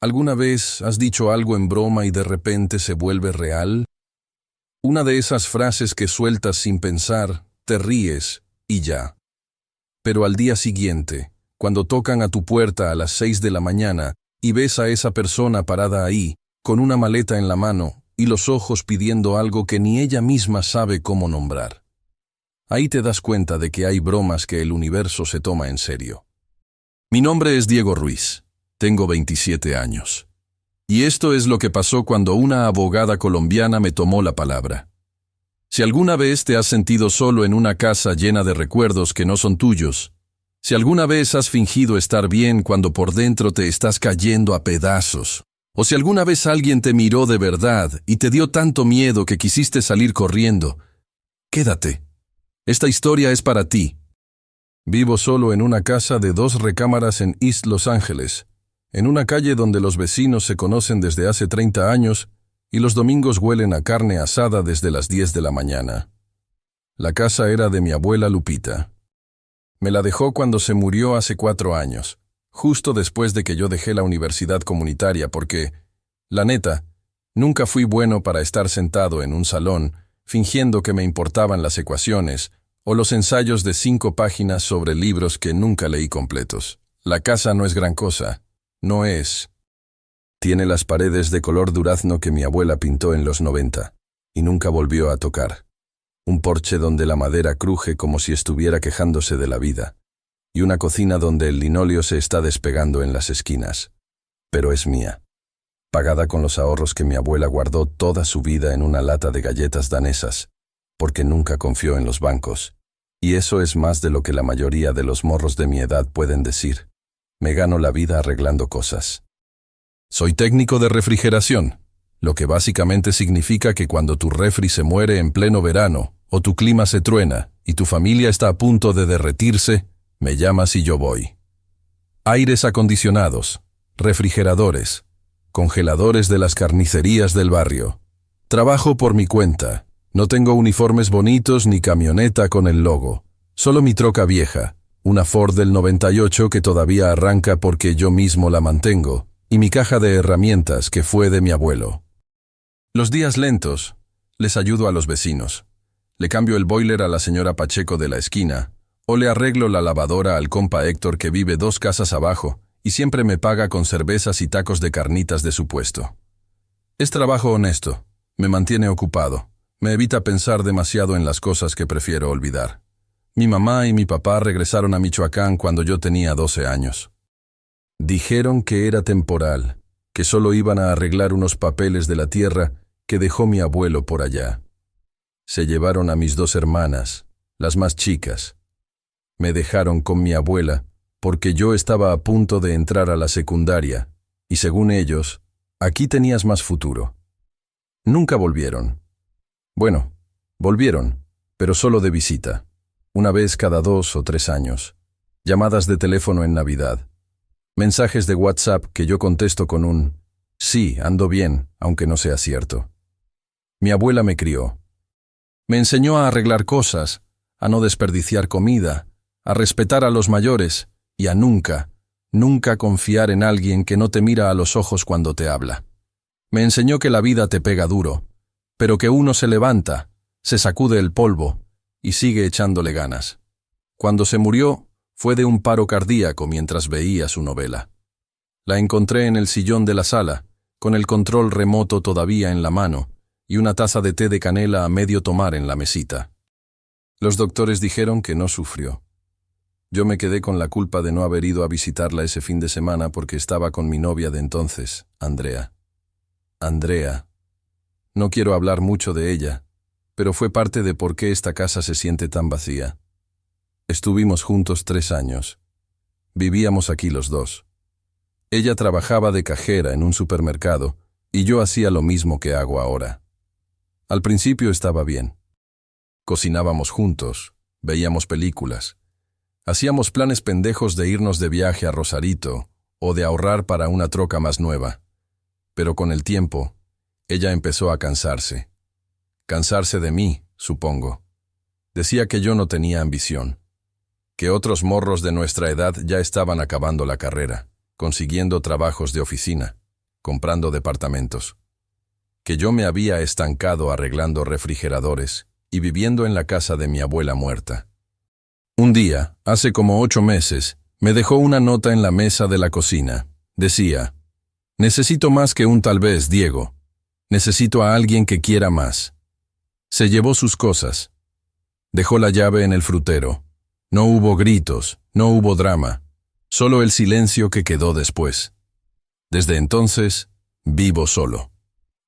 ¿Alguna vez has dicho algo en broma y de repente se vuelve real? Una de esas frases que sueltas sin pensar, te ríes y ya. Pero al día siguiente, cuando tocan a tu puerta a las 6 de la mañana y ves a esa persona parada ahí, con una maleta en la mano y los ojos pidiendo algo que ni ella misma sabe cómo nombrar. Ahí te das cuenta de que hay bromas que el universo se toma en serio. Mi nombre es Diego Ruiz. Tengo 27 años. Y esto es lo que pasó cuando una abogada colombiana me tomó la palabra. Si alguna vez te has sentido solo en una casa llena de recuerdos que no son tuyos, si alguna vez has fingido estar bien cuando por dentro te estás cayendo a pedazos, o si alguna vez alguien te miró de verdad y te dio tanto miedo que quisiste salir corriendo, quédate. Esta historia es para ti. Vivo solo en una casa de 2 recámaras en East Los Ángeles, en una calle donde los vecinos se conocen desde hace 30 años y los domingos huelen a carne asada desde las 10 de la mañana. La casa era de mi abuela Lupita. Me la dejó cuando se murió hace 4 años, justo después de que yo dejé la universidad comunitaria porque, la neta, nunca fui bueno para estar sentado en un salón fingiendo que me importaban las ecuaciones o los ensayos de 5 páginas sobre libros que nunca leí completos. La casa no es gran cosa. No es. Tiene las paredes de color durazno que mi abuela pintó en los 90 y nunca volvió a tocar. Un porche donde la madera cruje como si estuviera quejándose de la vida. Y una cocina donde el linóleo se está despegando en las esquinas. Pero es mía. Pagada con los ahorros que mi abuela guardó toda su vida en una lata de galletas danesas, porque nunca confió en los bancos. Y eso es más de lo que la mayoría de los morros de mi edad pueden decir. Me gano la vida arreglando cosas. Soy técnico de refrigeración, lo que básicamente significa que cuando tu refri se muere en pleno verano, o tu clima se truena, y tu familia está a punto de derretirse, me llamas y yo voy. Aires acondicionados, refrigeradores, congeladores de las carnicerías del barrio. Trabajo por mi cuenta. No tengo uniformes bonitos ni camioneta con el logo. Solo mi troca vieja. Una Ford del 98 que todavía arranca porque yo mismo la mantengo, y mi caja de herramientas que fue de mi abuelo. Los días lentos, les ayudo a los vecinos. Le cambio el boiler a la señora Pacheco de la esquina, o le arreglo la lavadora al compa Héctor que vive 2 casas abajo y siempre me paga con cervezas y tacos de carnitas de su puesto. Es trabajo honesto, me mantiene ocupado, me evita pensar demasiado en las cosas que prefiero olvidar. Mi mamá y mi papá regresaron a Michoacán cuando yo tenía 12 años. Dijeron que era temporal, que solo iban a arreglar unos papeles de la tierra que dejó mi abuelo por allá. Se llevaron a mis 2 hermanas, las más chicas. Me dejaron con mi abuela porque yo estaba a punto de entrar a la secundaria y según ellos, aquí tenías más futuro. Nunca volvieron. Bueno, volvieron, pero solo de visita. Una vez cada 2 o 3 años. Llamadas de teléfono en Navidad. Mensajes de WhatsApp que yo contesto con un sí, ando bien, aunque no sea cierto. Mi abuela me crió. Me enseñó a arreglar cosas, a no desperdiciar comida, a respetar a los mayores y a nunca confiar en alguien que no te mira a los ojos cuando te habla. Me enseñó que la vida te pega duro, pero que uno se levanta, se sacude el polvo y sigue echándole ganas. Cuando se murió, fue de un paro cardíaco mientras veía su novela. La encontré en el sillón de la sala, con el control remoto todavía en la mano y una taza de té de canela a medio tomar en la mesita. Los doctores dijeron que no sufrió. Yo me quedé con la culpa de no haber ido a visitarla ese fin de semana porque estaba con mi novia de entonces, Andrea. Andrea. No quiero hablar mucho de ella, pero fue parte de por qué esta casa se siente tan vacía. Estuvimos juntos 3 años. Vivíamos aquí los 2. Ella trabajaba de cajera en un supermercado y yo hacía lo mismo que hago ahora. Al principio estaba bien. Cocinábamos juntos, veíamos películas. Hacíamos planes pendejos de irnos de viaje a Rosarito o de ahorrar para una troca más nueva. Pero con el tiempo, ella empezó a cansarse. Cansarse de mí, supongo. Decía que yo no tenía ambición. Que otros morros de nuestra edad ya estaban acabando la carrera, consiguiendo trabajos de oficina. comprando departamentos. Que yo me había estancado arreglando refrigeradores y viviendo en la casa de mi abuela muerta. Un día, hace como 8 meses, me dejó una nota en la mesa de la cocina. Decía: necesito más que un tal vez, Diego. Necesito a alguien que quiera más. Se llevó sus cosas. Dejó la llave en el frutero. No hubo gritos, no hubo drama, solo el silencio que quedó después. Desde entonces, vivo solo.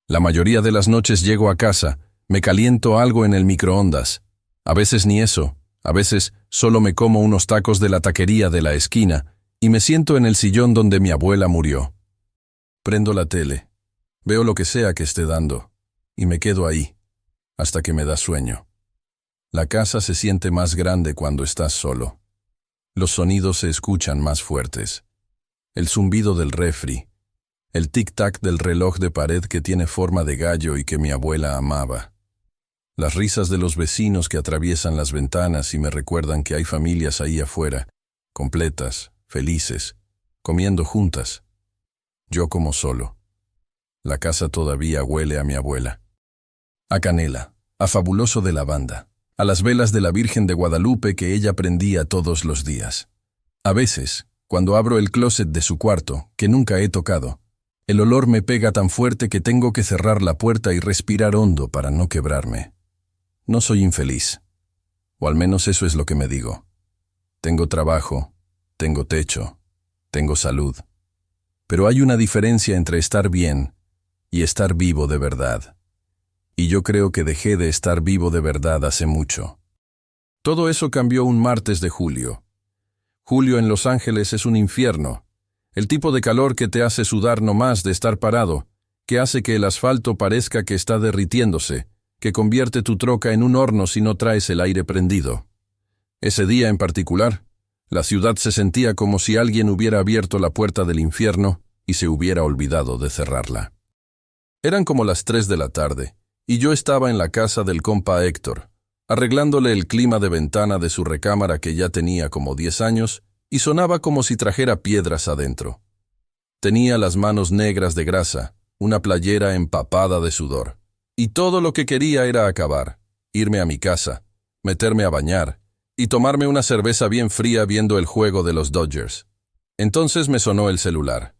La mayoría de las noches llego a casa, me caliento algo en el microondas. A veces ni eso, a veces solo me como unos tacos de la taquería de la esquina y me siento en el sillón donde mi abuela murió. Prendo la tele, veo lo que sea que esté dando, y me quedo ahí, hasta que me da sueño. La casa se siente más grande cuando estás solo. Los sonidos se escuchan más fuertes. El zumbido del refri, el tic-tac del reloj de pared que tiene forma de gallo y que mi abuela amaba. Las risas de los vecinos que atraviesan las ventanas y me recuerdan que hay familias ahí afuera, completas, felices, comiendo juntas. Yo como solo. La casa todavía huele a mi abuela. A canela, a fabuloso de lavanda, a las velas de la Virgen de Guadalupe que ella prendía todos los días. A veces, cuando abro el closet de su cuarto, que nunca he tocado, el olor me pega tan fuerte que tengo que cerrar la puerta y respirar hondo para no quebrarme. No soy infeliz, o al menos eso es lo que me digo. Tengo trabajo, tengo techo, tengo salud. Pero hay una diferencia entre estar bien y estar vivo de verdad. Y yo creo que dejé de estar vivo de verdad hace mucho. Todo eso cambió un martes de julio. Julio en Los Ángeles es un infierno. El tipo de calor que te hace sudar nomás de estar parado, que hace que el asfalto parezca que está derritiéndose, que convierte tu troca en un horno si no traes el aire prendido. Ese día en particular, la ciudad se sentía como si alguien hubiera abierto la puerta del infierno y se hubiera olvidado de cerrarla. Eran como las 3 de la tarde, y yo estaba en la casa del compa Héctor, arreglándole el clima de ventana de su recámara que ya tenía como 10 años, y sonaba como si trajera piedras adentro. Tenía las manos negras de grasa, una playera empapada de sudor, y todo lo que quería era acabar, irme a mi casa, meterme a bañar, y tomarme una cerveza bien fría viendo el juego de los Dodgers. Entonces me sonó el celular.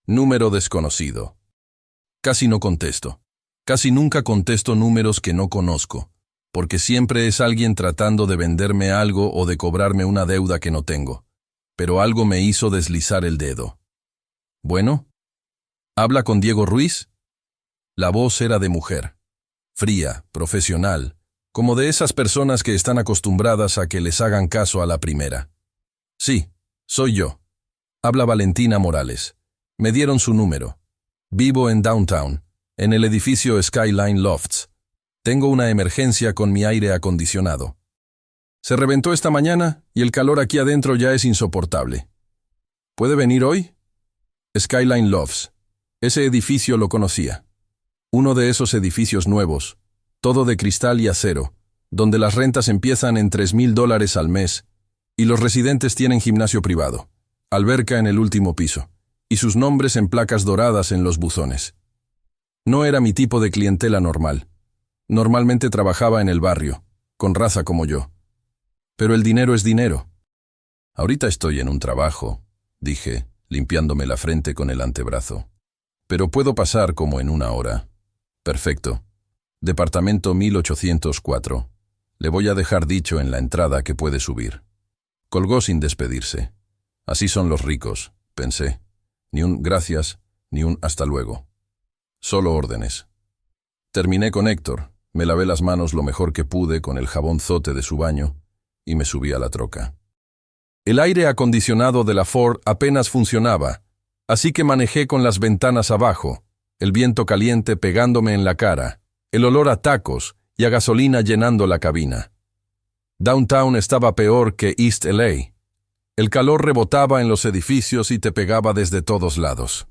Número desconocido. Casi no contesto. Casi nunca contesto números que no conozco, porque siempre es alguien tratando de venderme algo o de cobrarme una deuda que no tengo. Pero algo me hizo deslizar el dedo. ¿Bueno? ¿Habla con Diego Ruiz? La voz era de mujer. Fría, profesional, como de esas personas que están acostumbradas a que les hagan caso a la primera. Sí, soy yo. Habla Valentina Morales. Me dieron su número. Vivo en Downtown, en el edificio Skyline Lofts. Tengo una emergencia con mi aire acondicionado. Se reventó esta mañana y el calor aquí adentro ya es insoportable. ¿Puede venir hoy? Skyline Lofts. Ese edificio lo conocía. Uno de esos edificios nuevos, todo de cristal y acero, donde las rentas empiezan en $3,000 al mes, y los residentes tienen gimnasio privado, alberca en el último piso, y sus nombres en placas doradas en los buzones. No era mi tipo de clientela normal. Normalmente trabajaba en el barrio, con raza como yo. Pero el dinero es dinero. Ahorita estoy en un trabajo, dije, limpiándome la frente con el antebrazo. Pero puedo pasar como en 1 hora. Perfecto. Departamento 1804. Le voy a dejar dicho en la entrada que puede subir. Colgó sin despedirse. Así son los ricos, pensé. Ni un gracias, ni un hasta luego. Solo órdenes. Terminé con Héctor, me lavé las manos lo mejor que pude con el jabón zote de su baño y me subí a la troca. El aire acondicionado de la Ford apenas funcionaba, así que manejé con las ventanas abajo, el viento caliente pegándome en la cara, el olor a tacos y a gasolina llenando la cabina. Downtown estaba peor que East LA. El calor rebotaba en los edificios y te pegaba desde todos lados.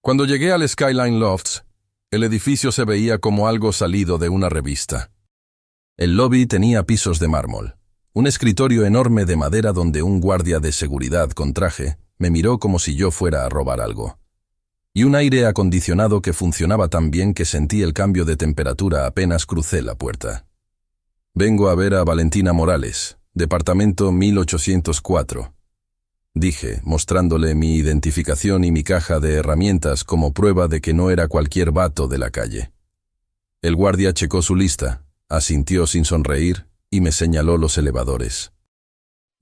Cuando llegué al Skyline Lofts, el edificio se veía como algo salido de una revista. El lobby tenía pisos de mármol, un escritorio enorme de madera donde un guardia de seguridad con traje me miró como si yo fuera a robar algo. y un aire acondicionado que funcionaba tan bien que sentí el cambio de temperatura apenas crucé la puerta. «Vengo a ver a Valentina Morales, departamento 1804», dije, mostrándole mi identificación y mi caja de herramientas como prueba de que no era cualquier vato de la calle. El guardia checó su lista, asintió sin sonreír y me señaló los elevadores.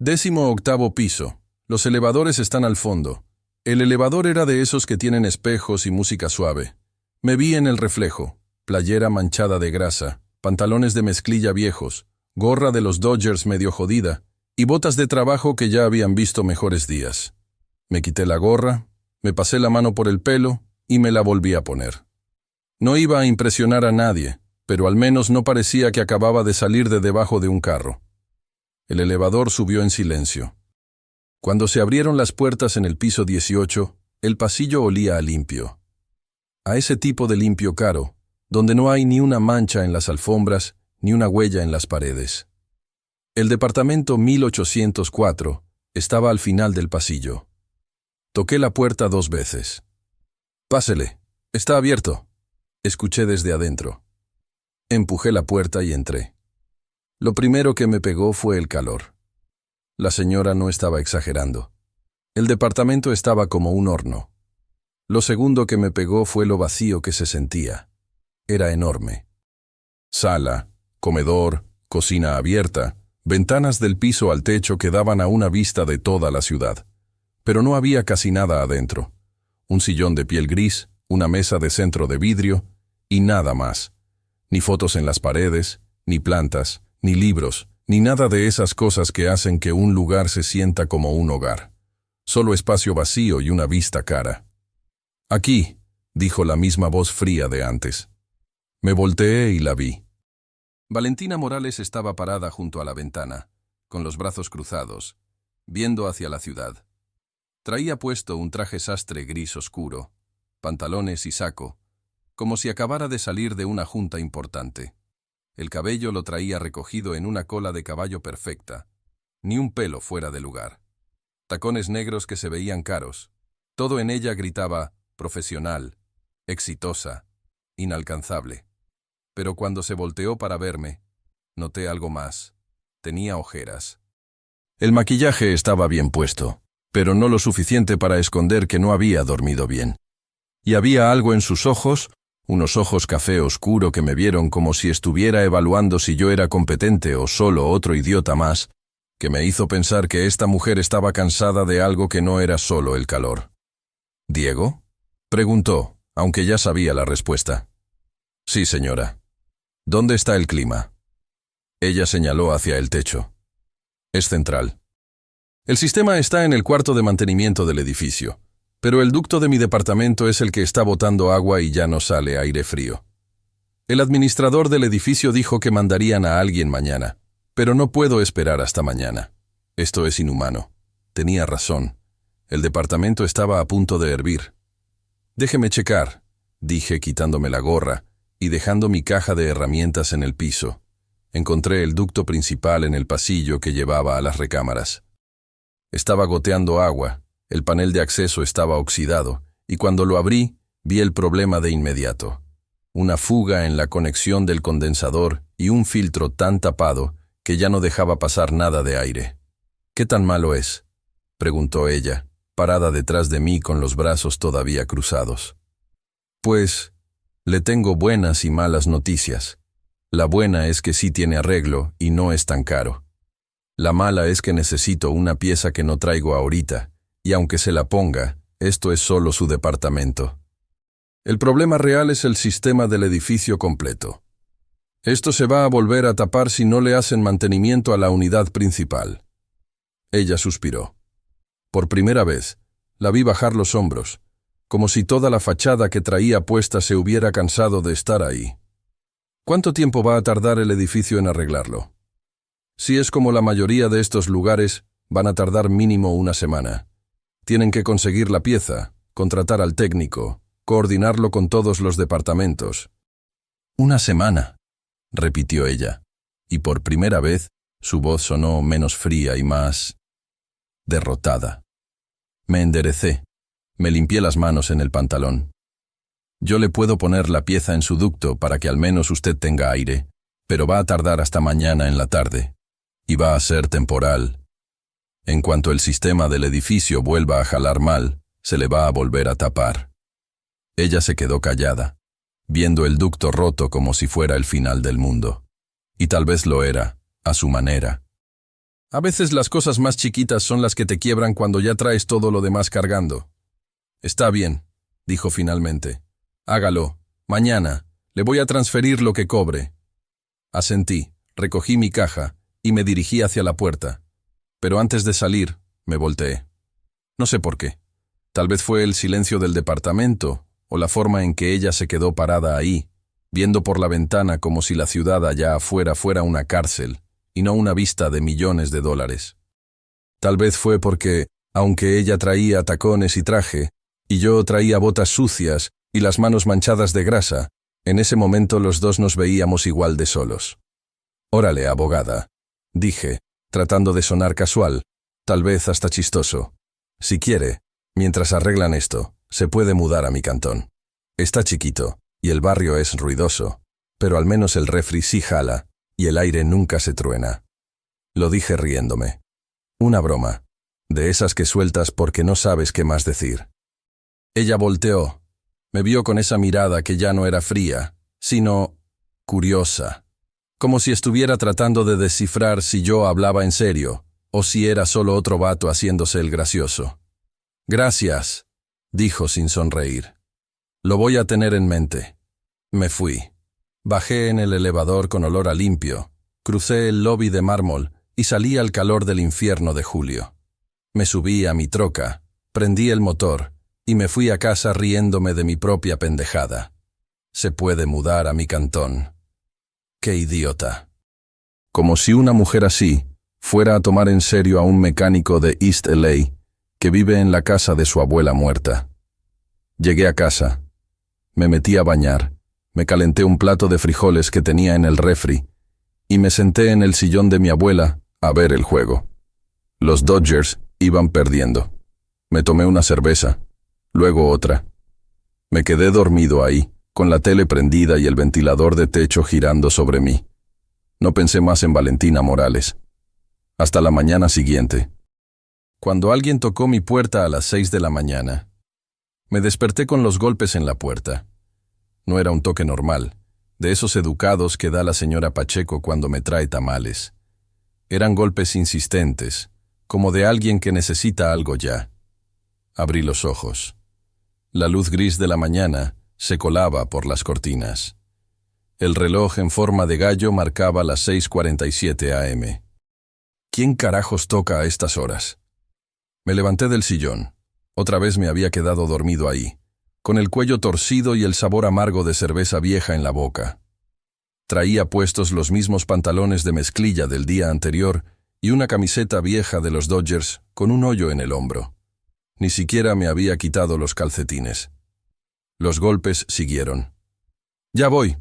18º piso. Los elevadores están al fondo. El elevador era de esos que tienen espejos y música suave. Me vi en el reflejo, playera manchada de grasa, pantalones de mezclilla viejos, gorra de los Dodgers medio jodida y botas de trabajo que ya habían visto mejores días. Me quité la gorra, me pasé la mano por el pelo y me la volví a poner. No iba a impresionar a nadie, pero al menos no parecía que acababa de salir de debajo de un carro. El elevador subió en silencio. Cuando se abrieron las puertas en el piso 18, el pasillo olía a limpio. A ese tipo de limpio caro, donde no hay ni una mancha en las alfombras ni una huella en las paredes. El departamento 1804 estaba al final del pasillo. Toqué la puerta 2 veces. «Pásele, está abierto», escuché desde adentro. Empujé la puerta y entré. Lo primero que me pegó fue el calor. La señora no estaba exagerando. El departamento estaba como un horno. Lo segundo que me pegó fue lo vacío que se sentía. Era enorme. Sala, comedor, cocina abierta, ventanas del piso al techo que daban a una vista de toda la ciudad. Pero no había casi nada adentro. Un sillón de piel gris, una mesa de centro de vidrio y nada más. Ni fotos en las paredes, ni plantas, ni libros, ni nada de esas cosas que hacen que un lugar se sienta como un hogar. Solo espacio vacío y una vista cara. «Aquí», dijo la misma voz fría de antes. Me volteé y la vi. Valentina Morales estaba parada junto a la ventana, con los brazos cruzados, viendo hacia la ciudad. Traía puesto un traje sastre gris oscuro, pantalones y saco, como si acabara de salir de una junta importante. El cabello lo traía recogido en una cola de caballo perfecta, ni un pelo fuera de lugar. Tacones negros que se veían caros. Todo en ella gritaba profesional, exitosa, inalcanzable. Pero cuando se volteó para verme, noté algo más. Tenía ojeras. El maquillaje estaba bien puesto, pero no lo suficiente para esconder que no había dormido bien. Y había algo en sus ojos, unos ojos café oscuro que me vieron como si estuviera evaluando si yo era competente o solo otro idiota más, que me hizo pensar que esta mujer estaba cansada de algo que no era solo el calor. «¿Diego?», preguntó, aunque ya sabía la respuesta. «Sí, señora». «¿Dónde está el clima?». Ella señaló hacia el techo. «Es central. El sistema está en el cuarto de mantenimiento del edificio, pero el ducto de mi departamento es el que está botando agua y ya no sale aire frío. El administrador del edificio dijo que mandarían a alguien mañana, pero no puedo esperar hasta mañana. Esto es inhumano. Tenía razón. El departamento estaba a punto de hervir». «Déjeme checar», dije quitándome la gorra y dejando mi caja de herramientas en el piso. Encontré el ducto principal en el pasillo que llevaba a las recámaras. Estaba goteando agua, el panel de acceso estaba oxidado, y cuando lo abrí, vi el problema de inmediato. Una fuga en la conexión del condensador y un filtro tan tapado que ya no dejaba pasar nada de aire. «¿Qué tan malo es?», preguntó ella, parada detrás de mí con los brazos todavía cruzados. «Pues, le tengo buenas y malas noticias. La buena es que sí tiene arreglo y no es tan caro. La mala es que necesito una pieza que no traigo ahorita, y aunque se la ponga, esto es solo su departamento. El problema real es el sistema del edificio completo. Esto se va a volver a tapar si no le hacen mantenimiento a la unidad principal». Ella suspiró. Por primera vez, la vi bajar los hombros, como si toda la fachada que traía puesta se hubiera cansado de estar ahí. «¿Cuánto tiempo va a tardar el edificio en arreglarlo?». «Si es como la mayoría de estos lugares, van a tardar mínimo una semana. Tienen que conseguir la pieza, contratar al técnico, coordinarlo con todos los departamentos». «Una semana», repitió ella, y por primera vez su voz sonó menos fría y más derrotada. Me enderecé, Me limpié las manos en el pantalón. Yo le puedo poner la pieza en su ducto para que al menos usted tenga aire, pero va a tardar hasta mañana en la tarde. Y va a ser temporal. En cuanto el sistema del edificio vuelva a jalar mal, se le va a volver a tapar. Ella se quedó callada, viendo el ducto roto como si fuera el final del mundo. Y tal vez lo era, a su manera. A veces las cosas más chiquitas son las que te quiebran cuando ya traes todo lo demás cargando. Está bien, dijo finalmente. Hágalo. Mañana. Le voy a transferir lo que cobre. Asentí, recogí mi caja y me dirigí hacia la puerta. Pero antes de salir, me volteé. No sé por qué. Tal vez fue el silencio del departamento o la forma en que ella se quedó parada ahí, viendo por la ventana como si la ciudad allá afuera fuera una cárcel y no una vista de millones de dólares. Tal vez fue porque, aunque ella traía tacones y traje, y yo traía botas sucias y las manos manchadas de grasa, en ese momento los dos nos veíamos igual de solos. «Órale, abogada», dije, tratando de sonar casual, tal vez hasta chistoso. «Si quiere, mientras arreglan esto, se puede mudar a mi cantón. Está chiquito, y el barrio es ruidoso, pero al menos el refri sí jala, y el aire nunca se truena». Lo dije riéndome. Una broma, de esas que sueltas porque no sabes qué más decir. Ella volteó. Me vio con esa mirada que ya no era fría, sino curiosa, como si estuviera tratando de descifrar si yo hablaba en serio, o si era solo otro vato haciéndose el gracioso. «Gracias», dijo sin sonreír. «Lo voy a tener en mente». Me fui. Bajé en el elevador con olor a limpio, crucé el lobby de mármol y salí al calor del infierno de julio. Me subí a mi troca, prendí el motor y me fui a casa riéndome de mi propia pendejada. Se puede mudar a mi cantón. ¡Qué idiota! Como si una mujer así fuera a tomar en serio a un mecánico de East LA que vive en la casa de su abuela muerta. Llegué a casa. Me metí a bañar, me calenté un plato de frijoles que tenía en el refri y me senté en el sillón de mi abuela a ver el juego. Los Dodgers iban perdiendo. Me tomé una cerveza, luego otra. Me quedé dormido ahí, con la tele prendida y el ventilador de techo girando sobre mí. No pensé más en Valentina Morales. Hasta la mañana siguiente, cuando alguien tocó mi puerta a las 6 de la mañana. Me desperté con los golpes en la puerta. No era un toque normal, de esos educados que da la señora Pacheco cuando me trae tamales. Eran golpes insistentes, como de alguien que necesita algo ya. Abrí los ojos. La luz gris de la mañana se colaba por las cortinas. El reloj en forma de gallo marcaba las 6:47 a.m. ¿Quién carajos toca a estas horas? Me levanté del sillón. Otra vez me había quedado dormido ahí, con el cuello torcido y el sabor amargo de cerveza vieja en la boca. Traía puestos los mismos pantalones de mezclilla del día anterior y una camiseta vieja de los Dodgers con un hoyo en el hombro. Ni siquiera me había quitado los calcetines. Los golpes siguieron. «Ya voy,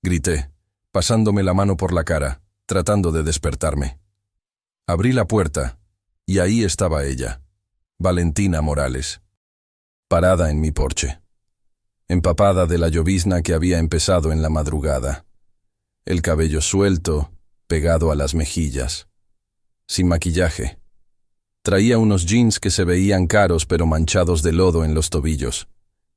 grité, pasándome la mano por la cara, tratando de despertarme. Abrí la puerta, y ahí estaba ella, Valentina Morales, parada en mi porche, empapada de la llovizna que había empezado en la madrugada, el cabello suelto, pegado a las mejillas, sin maquillaje. Traía unos jeans que se veían caros pero manchados de lodo en los tobillos,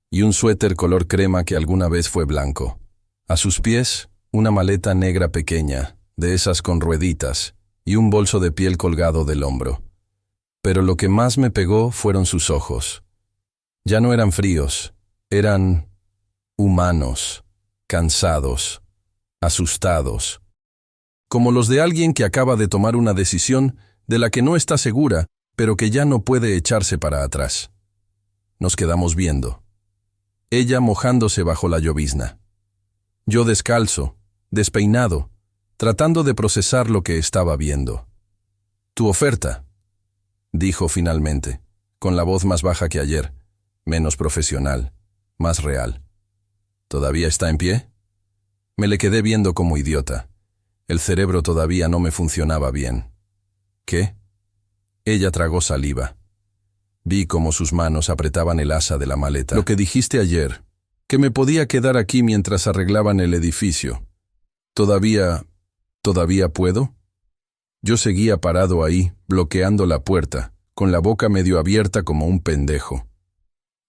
y un suéter color crema que alguna vez fue blanco. A sus pies, una maleta negra pequeña, de esas con rueditas, y un bolso de piel colgado del hombro. Pero lo que más me pegó fueron sus ojos. Ya no eran fríos, eran humanos, cansados, asustados. Como los de alguien que acaba de tomar una decisión de la que no está segura, pero que ya no puede echarse para atrás. Nos quedamos viendo. Ella mojándose bajo la llovizna. Yo descalzo, despeinado, tratando de procesar lo que estaba viendo. «Tu oferta», dijo finalmente, con la voz más baja que ayer, menos profesional, más real. «¿Todavía está en pie?» Me le quedé viendo como idiota. El cerebro todavía no me funcionaba bien. «¿Qué?» Ella tragó saliva. Vi cómo sus manos apretaban el asa de la maleta. Lo que dijiste ayer, que me podía quedar aquí mientras arreglaban el edificio. ¿Todavía puedo? Yo seguía parado ahí, bloqueando la puerta, con la boca medio abierta como un pendejo.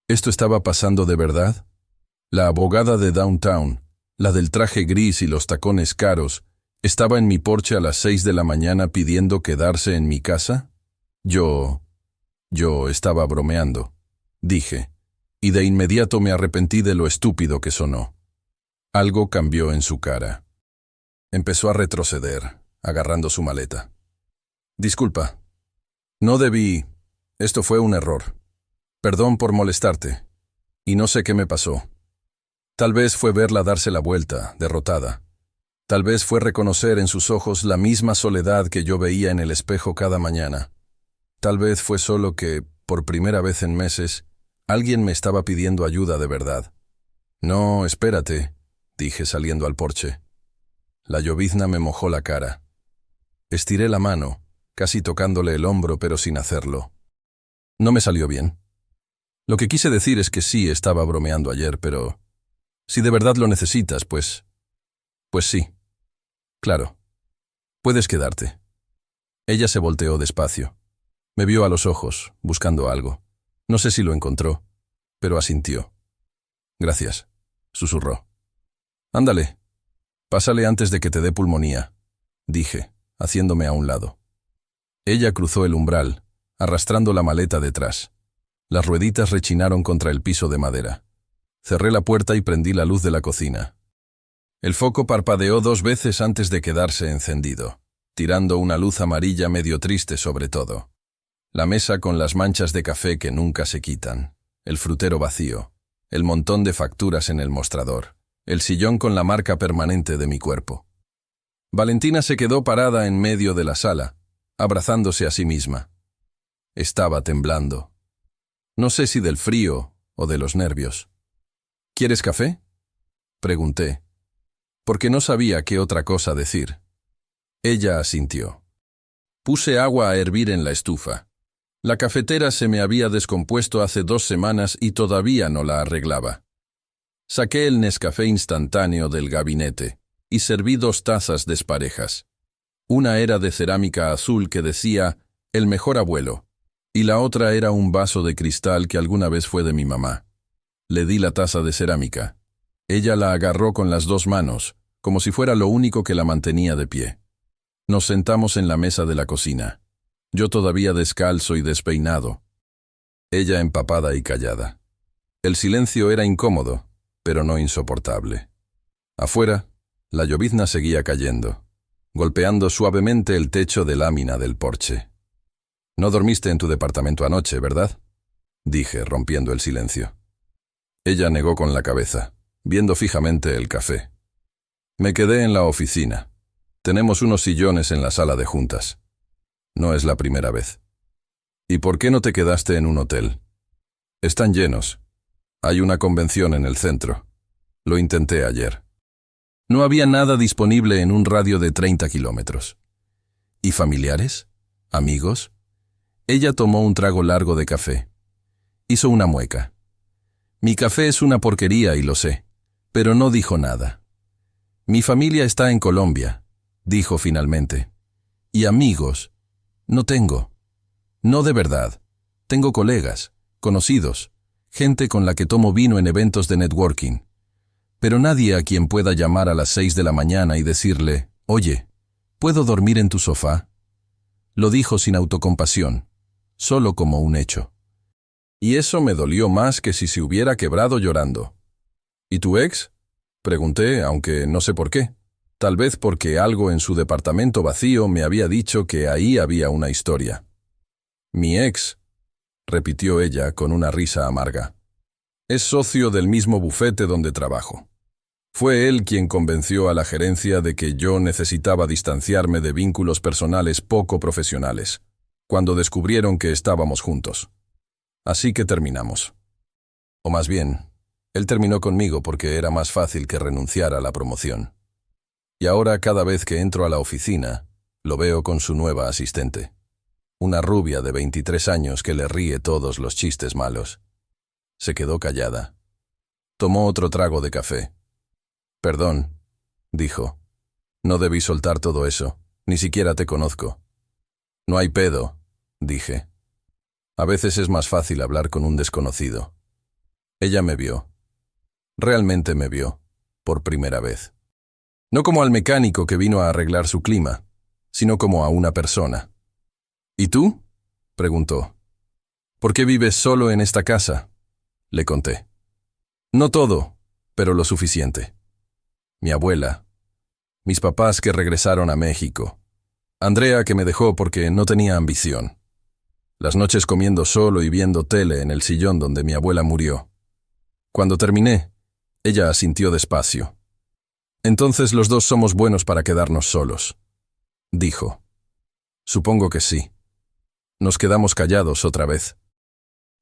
¿Esto estaba pasando de verdad? La abogada de Downtown, la del traje gris y los tacones caros, ¿estaba en mi porche a las 6 de la mañana pidiendo quedarse en mi casa? Yo estaba bromeando, dije, y de inmediato me arrepentí de lo estúpido que sonó. Algo cambió en su cara. Empezó a retroceder, agarrando su maleta. Disculpa. No debí. Esto fue un error. Perdón por molestarte. Y no sé qué me pasó. Tal vez fue verla darse la vuelta, derrotada. Tal vez fue reconocer en sus ojos la misma soledad que yo veía en el espejo cada mañana. Tal vez fue solo que, por primera vez en meses, alguien me estaba pidiendo ayuda de verdad. No, espérate, dije saliendo al porche. La llovizna me mojó la cara. Estiré la mano, casi tocándole el hombro, pero sin hacerlo. No me salió bien. Lo que quise decir es que sí estaba bromeando ayer, pero si de verdad lo necesitas, pues sí. Claro. Puedes quedarte. Ella se volteó despacio. Me vio a los ojos, buscando algo. No sé si lo encontró, pero asintió. Gracias, susurró. Ándale, pásale antes de que te dé pulmonía, dije, haciéndome a un lado. Ella cruzó el umbral, arrastrando la maleta detrás. Las rueditas rechinaron contra el piso de madera. Cerré la puerta y prendí la luz de la cocina. El foco parpadeó 2 veces antes de quedarse encendido, tirando una luz amarilla medio triste sobre todo. La mesa con las manchas de café que nunca se quitan, el frutero vacío, el montón de facturas en el mostrador, el sillón con la marca permanente de mi cuerpo. Valentina se quedó parada en medio de la sala, abrazándose a sí misma. Estaba temblando. No sé si del frío o de los nervios. ¿Quieres café?, pregunté, porque no sabía qué otra cosa decir. Ella asintió. Puse agua a hervir en la estufa. La cafetera se me había descompuesto hace 2 semanas y todavía no la arreglaba. Saqué el Nescafé instantáneo del gabinete y serví 2 tazas desparejas. Una era de cerámica azul que decía «El mejor abuelo», y la otra era un vaso de cristal que alguna vez fue de mi mamá. Le di la taza de cerámica. Ella la agarró con las 2 manos, como si fuera lo único que la mantenía de pie. Nos sentamos en la mesa de la cocina. Yo todavía descalzo y despeinado. Ella empapada y callada. El silencio era incómodo, pero no insoportable. Afuera, la llovizna seguía cayendo, golpeando suavemente el techo de lámina del porche. «No dormiste en tu departamento anoche, ¿verdad?», dije, rompiendo el silencio. Ella negó con la cabeza, viendo fijamente el café. «Me quedé en la oficina. Tenemos unos sillones en la sala de juntas. No es la primera vez». «¿Y por qué no te quedaste en un hotel?». «Están llenos. Hay una convención en el centro. Lo intenté ayer». No había nada disponible en un radio de 30 kilómetros. ¿Y familiares? ¿Amigos? Ella tomó un trago largo de café. Hizo una mueca. «Mi café es una porquería y lo sé», pero no dijo nada. «Mi familia está en Colombia», dijo finalmente. «Y amigos, no tengo. No de verdad. Tengo colegas, conocidos, gente con la que tomo vino en eventos de networking. Pero nadie a quien pueda llamar a las 6 de la mañana y decirle, «Oye, ¿puedo dormir en tu sofá?». Lo dijo sin autocompasión, solo como un hecho. Y eso me dolió más que si se hubiera quebrado llorando. «¿Y tu ex?», pregunté, aunque no sé por qué. Tal vez porque algo en su departamento vacío me había dicho que ahí había una historia. «Mi ex», repitió ella con una risa amarga. «Es socio del mismo bufete donde trabajo. Fue él quien convenció a la gerencia de que yo necesitaba distanciarme de vínculos personales poco profesionales, cuando descubrieron que estábamos juntos. Así que terminamos. O más bien, él terminó conmigo porque era más fácil que renunciar a la promoción. Y ahora cada vez que entro a la oficina, lo veo con su nueva asistente. una rubia de 23 años que le ríe todos los chistes malos. Se quedó callada. Tomó otro trago de café. «Perdón», dijo. «No debí soltar todo eso. Ni siquiera te conozco». «No hay pedo», dije. «A veces es más fácil hablar con un desconocido». Ella me vio. Realmente me vio, por primera vez. No como al mecánico que vino a arreglar su clima, sino como a una persona. «¿Y tú?», preguntó. «¿Por qué vives solo en esta casa?», le conté. «No todo, pero lo suficiente. Mi abuela, mis papás que regresaron a México, Andrea que me dejó porque no tenía ambición, las noches comiendo solo y viendo tele en el sillón donde mi abuela murió. Cuando terminé, ella asintió despacio. «Entonces los dos somos buenos para quedarnos solos», dijo. «Supongo que sí». Nos quedamos callados otra vez.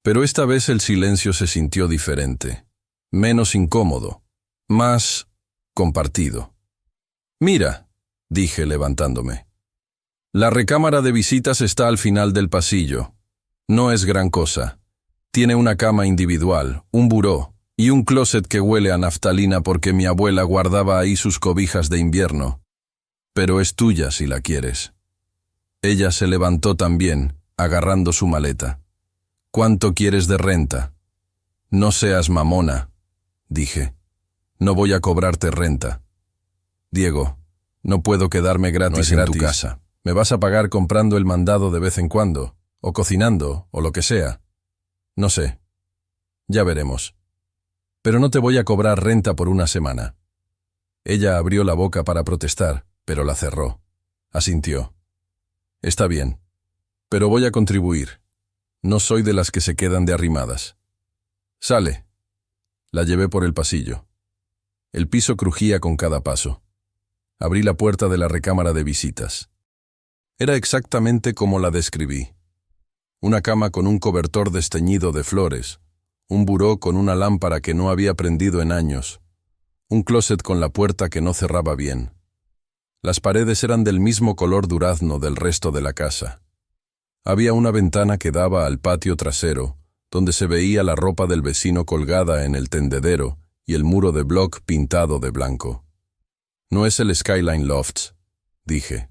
Pero esta vez el silencio se sintió diferente, menos incómodo, más compartido. «Mira», dije levantándome. «La recámara de visitas está al final del pasillo. No es gran cosa. Tiene una cama individual, un buró y un closet que huele a naftalina porque mi abuela guardaba ahí sus cobijas de invierno. Pero es tuya si la quieres». Ella se levantó también, agarrando su maleta. «¿Cuánto quieres de renta?». «No seas mamona», dije. «No voy a cobrarte renta». «Diego, no puedo quedarme gratis en tu casa. Me vas a pagar comprando el mandado de vez en cuando, o cocinando, o lo que sea. No sé. Ya veremos. Pero no te voy a cobrar renta por una semana». Ella abrió la boca para protestar, pero la cerró. Asintió. «Está bien. Pero voy a contribuir. No soy de las que se quedan de arrimadas». «Sale». La llevé por el pasillo. El piso crujía con cada paso. Abrí la puerta de la recámara de visitas. Era exactamente como la describí. Una cama con un cobertor desteñido de flores, un buró con una lámpara que no había prendido en años, un closet con la puerta que no cerraba bien. Las paredes eran del mismo color durazno del resto de la casa. Había una ventana que daba al patio trasero, donde se veía la ropa del vecino colgada en el tendedero y el muro de bloc pintado de blanco. «No es el Skyline Lofts», dije.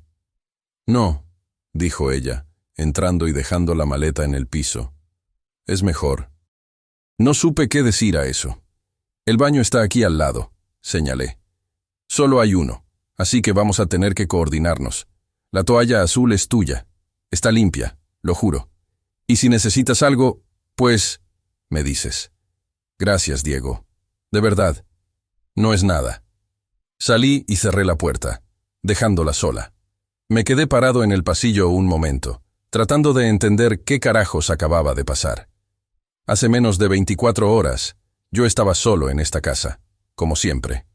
«No», dijo ella, entrando y dejando la maleta en el piso. «Es mejor». No supe qué decir a eso. «El baño está aquí al lado», señalé. «Solo hay uno, así que vamos a tener que coordinarnos. La toalla azul es tuya. Está limpia, lo juro. Y si necesitas algo, pues, me dices». «Gracias, Diego. De verdad. No es nada». Salí y cerré la puerta, dejándola sola. Me quedé parado en el pasillo un momento, tratando de entender qué carajos acababa de pasar. Hace menos de 24 horas, yo estaba solo en esta casa, como siempre.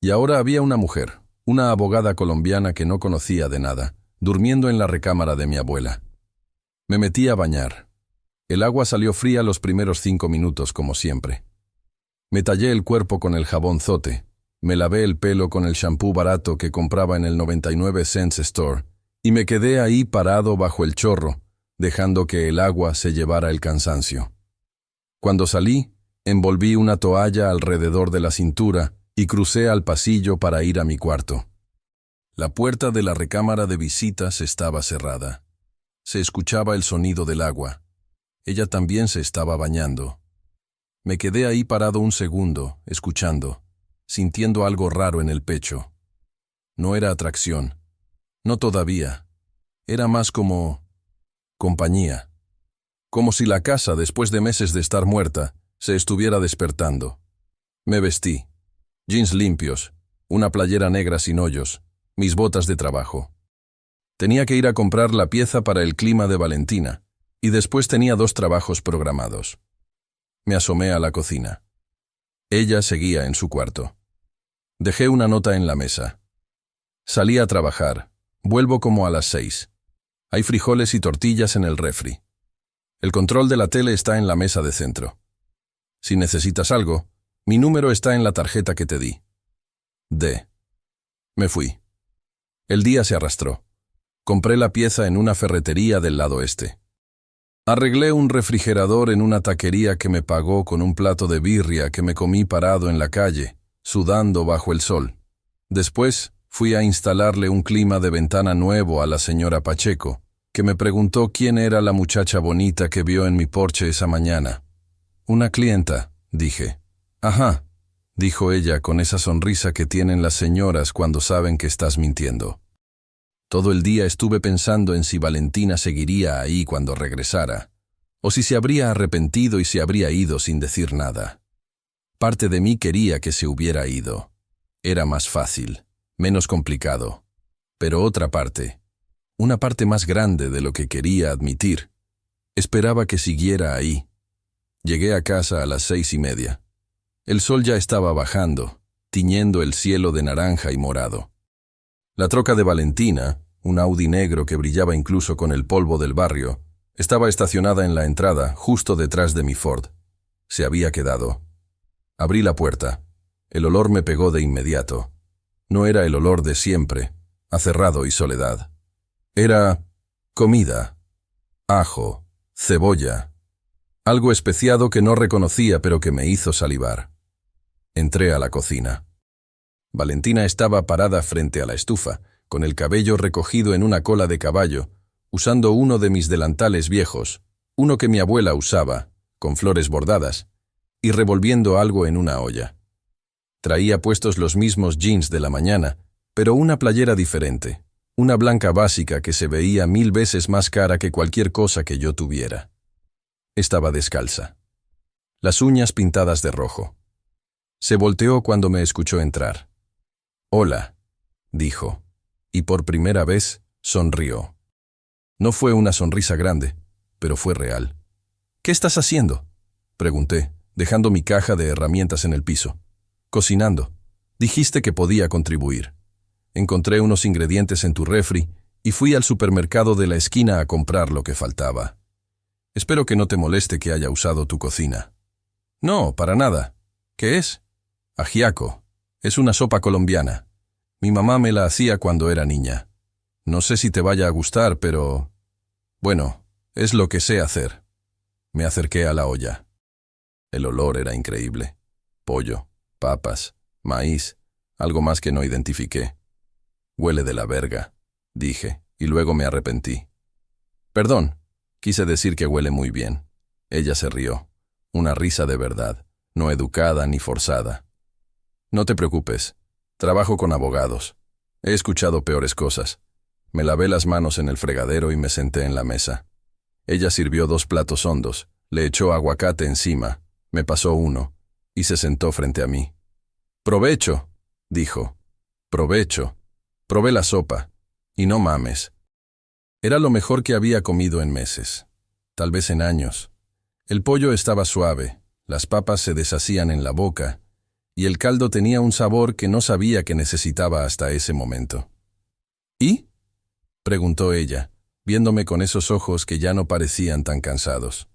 Y ahora había una mujer, una abogada colombiana que no conocía de nada, durmiendo en la recámara de mi abuela. Me metí a bañar. El agua salió fría los primeros 5 minutos, como siempre. Me tallé el cuerpo con el jabón Zote, me lavé el pelo con el shampoo barato que compraba en el 99 Cents Store, y me quedé ahí parado bajo el chorro, dejando que el agua se llevara el cansancio. Cuando salí, envolví una toalla alrededor de la cintura y crucé al pasillo para ir a mi cuarto. La puerta de la recámara de visitas estaba cerrada. Se escuchaba el sonido del agua. Ella también se estaba bañando. Me quedé ahí parado un segundo, escuchando, sintiendo algo raro en el pecho. No era atracción. No todavía. Era más como compañía. Como si la casa, después de meses de estar muerta, se estuviera despertando. Me vestí. Jeans limpios, una playera negra sin hoyos, mis botas de trabajo. Tenía que ir a comprar la pieza para el clima de Valentina, y después tenía 2 trabajos programados. Me asomé a la cocina. Ella seguía en su cuarto. Dejé una nota en la mesa. Salí a trabajar. Vuelvo como a las 6. Hay frijoles y tortillas en el refri. El control de la tele está en la mesa de centro. Si necesitas algo, mi número está en la tarjeta que te di. Me fui. El día se arrastró. Compré la pieza en una ferretería del lado este. Arreglé un refrigerador en una taquería que me pagó con un plato de birria que me comí parado en la calle, sudando bajo el sol. Después fui a instalarle un clima de ventana nuevo a la señora Pacheco, que me preguntó quién era la muchacha bonita que vio en mi porche esa mañana. Una clienta, dije. Ajá, dijo ella con esa sonrisa que tienen las señoras cuando saben que estás mintiendo. Todo el día estuve pensando en si Valentina seguiría ahí cuando regresara, o si se habría arrepentido y se habría ido sin decir nada. Parte de mí quería que se hubiera ido. Era más fácil, menos complicado. Pero otra parte, una parte más grande de lo que quería admitir, esperaba que siguiera ahí. Llegué a casa a las 6:30. El sol ya estaba bajando, tiñendo el cielo de naranja y morado. La troca de Valentina, un Audi negro que brillaba incluso con el polvo del barrio, estaba estacionada en la entrada, justo detrás de mi Ford. Se había quedado. Abrí la puerta. El olor me pegó de inmediato. No era el olor de siempre, acerrado y soledad. Era comida, ajo, cebolla, algo especiado que no reconocía pero que me hizo salivar. Entré a la cocina. Valentina estaba parada frente a la estufa, con el cabello recogido en una cola de caballo, usando uno de mis delantales viejos, uno que mi abuela usaba, con flores bordadas, y revolviendo algo en una olla. Traía puestos los mismos jeans de la mañana, pero una playera diferente, una blanca básica que se veía 1000 veces más cara que cualquier cosa que yo tuviera. Estaba descalza. Las uñas pintadas de rojo. Se volteó cuando me escuchó entrar. «Hola», dijo, y por primera vez sonrió. No fue una sonrisa grande, pero fue real. «¿Qué estás haciendo?», pregunté, dejando mi caja de herramientas en el piso. «Cocinando. Dijiste que podía contribuir. Encontré unos ingredientes en tu refri y fui al supermercado de la esquina a comprar lo que faltaba. Espero que no te moleste que haya usado tu cocina». «No, para nada. ¿Qué es?» «Ajiaco. Es una sopa colombiana. Mi mamá me la hacía cuando era niña. No sé si te vaya a gustar, pero... bueno, es lo que sé hacer». Me acerqué a la olla. El olor era increíble. Pollo, papas, maíz, algo más que no identifiqué. «Huele de la verga», dije, y luego me arrepentí. «Perdón, quise decir que huele muy bien». Ella se rió. Una risa de verdad, no educada ni forzada. «No te preocupes. Trabajo con abogados. He escuchado peores cosas». Me lavé las manos en el fregadero y me senté en la mesa. Ella sirvió 2 platos hondos, le echó aguacate encima, me pasó uno, y se sentó frente a mí. «Provecho», dijo. «Provecho». Probé la sopa, y no mames. Era lo mejor que había comido en meses, tal vez en años. El pollo estaba suave, las papas se deshacían en la boca, y el caldo tenía un sabor que no sabía que necesitaba hasta ese momento. «¿Y?», preguntó ella, viéndome con esos ojos que ya no parecían tan cansados.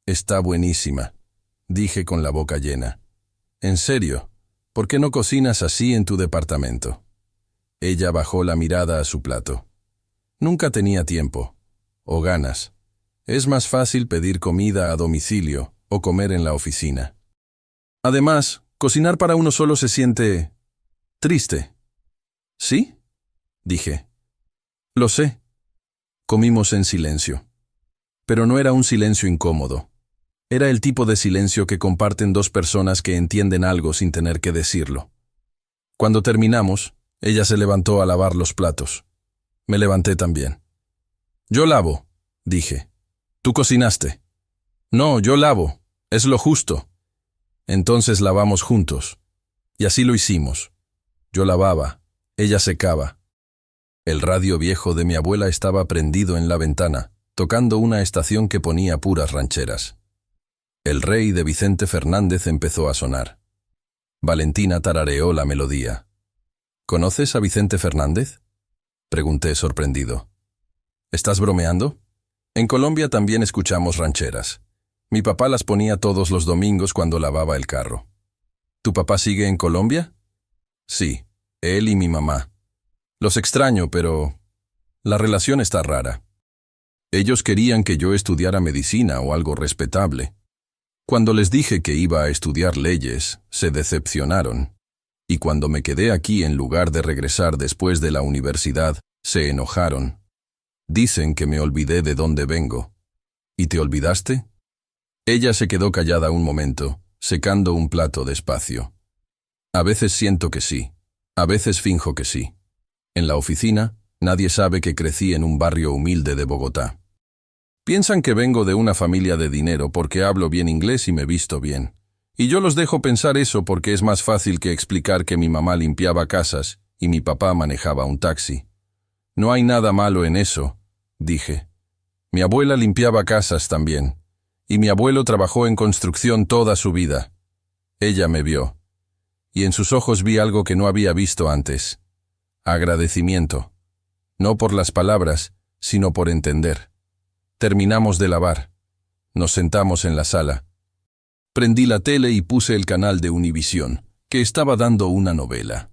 «Está buenísima», dije con la boca llena. «¿En serio? ¿Por qué no cocinas así en tu departamento?». Ella bajó la mirada a su plato. «Nunca tenía tiempo, o ganas. Es más fácil pedir comida a domicilio o comer en la oficina. Además, cocinar para uno solo se siente... triste». «¿Sí?», dije. «Lo sé». Comimos en silencio. Pero no era un silencio incómodo. Era el tipo de silencio que comparten 2 personas que entienden algo sin tener que decirlo. Cuando terminamos, ella se levantó a lavar los platos. Me levanté también. «Yo lavo», dije. «¿Tú cocinaste?» «No, yo lavo. Es lo justo». «Entonces lavamos juntos». Y así lo hicimos. Yo lavaba, ella secaba. El radio viejo de mi abuela estaba prendido en la ventana, tocando una estación que ponía puras rancheras. El Rey de Vicente Fernández empezó a sonar. Valentina tarareó la melodía. «¿Conoces a Vicente Fernández?», pregunté sorprendido. «¿Estás bromeando? En Colombia también escuchamos rancheras. Mi papá las ponía todos los domingos cuando lavaba el carro». «¿Tu papá sigue en Colombia?» «Sí, él y mi mamá. Los extraño, pero La relación está rara. Ellos querían que yo estudiara medicina o algo respetable. Cuando les dije que iba a estudiar leyes, se decepcionaron. Y cuando me quedé aquí en lugar de regresar después de la universidad, se enojaron. Dicen que me olvidé de dónde vengo. ¿Y te olvidaste? Ella se quedó callada un momento, secando un plato despacio. A veces siento que sí, a veces finjo que sí. En la oficina, nadie sabe que crecí en un barrio humilde de Bogotá. Piensan que vengo de una familia de dinero porque hablo bien inglés y me visto bien. Y yo los dejo pensar eso porque es más fácil que explicar que mi mamá limpiaba casas y mi papá manejaba un taxi. No hay nada malo en eso, dije. Mi abuela limpiaba casas también, y mi abuelo trabajó en construcción toda su vida. Ella me vio, y en sus ojos vi algo que no había visto antes. Agradecimiento. No por las palabras, sino por entender. Terminamos de lavar. Nos sentamos en la sala. Prendí la tele y puse el canal de Univisión, que estaba dando una novela.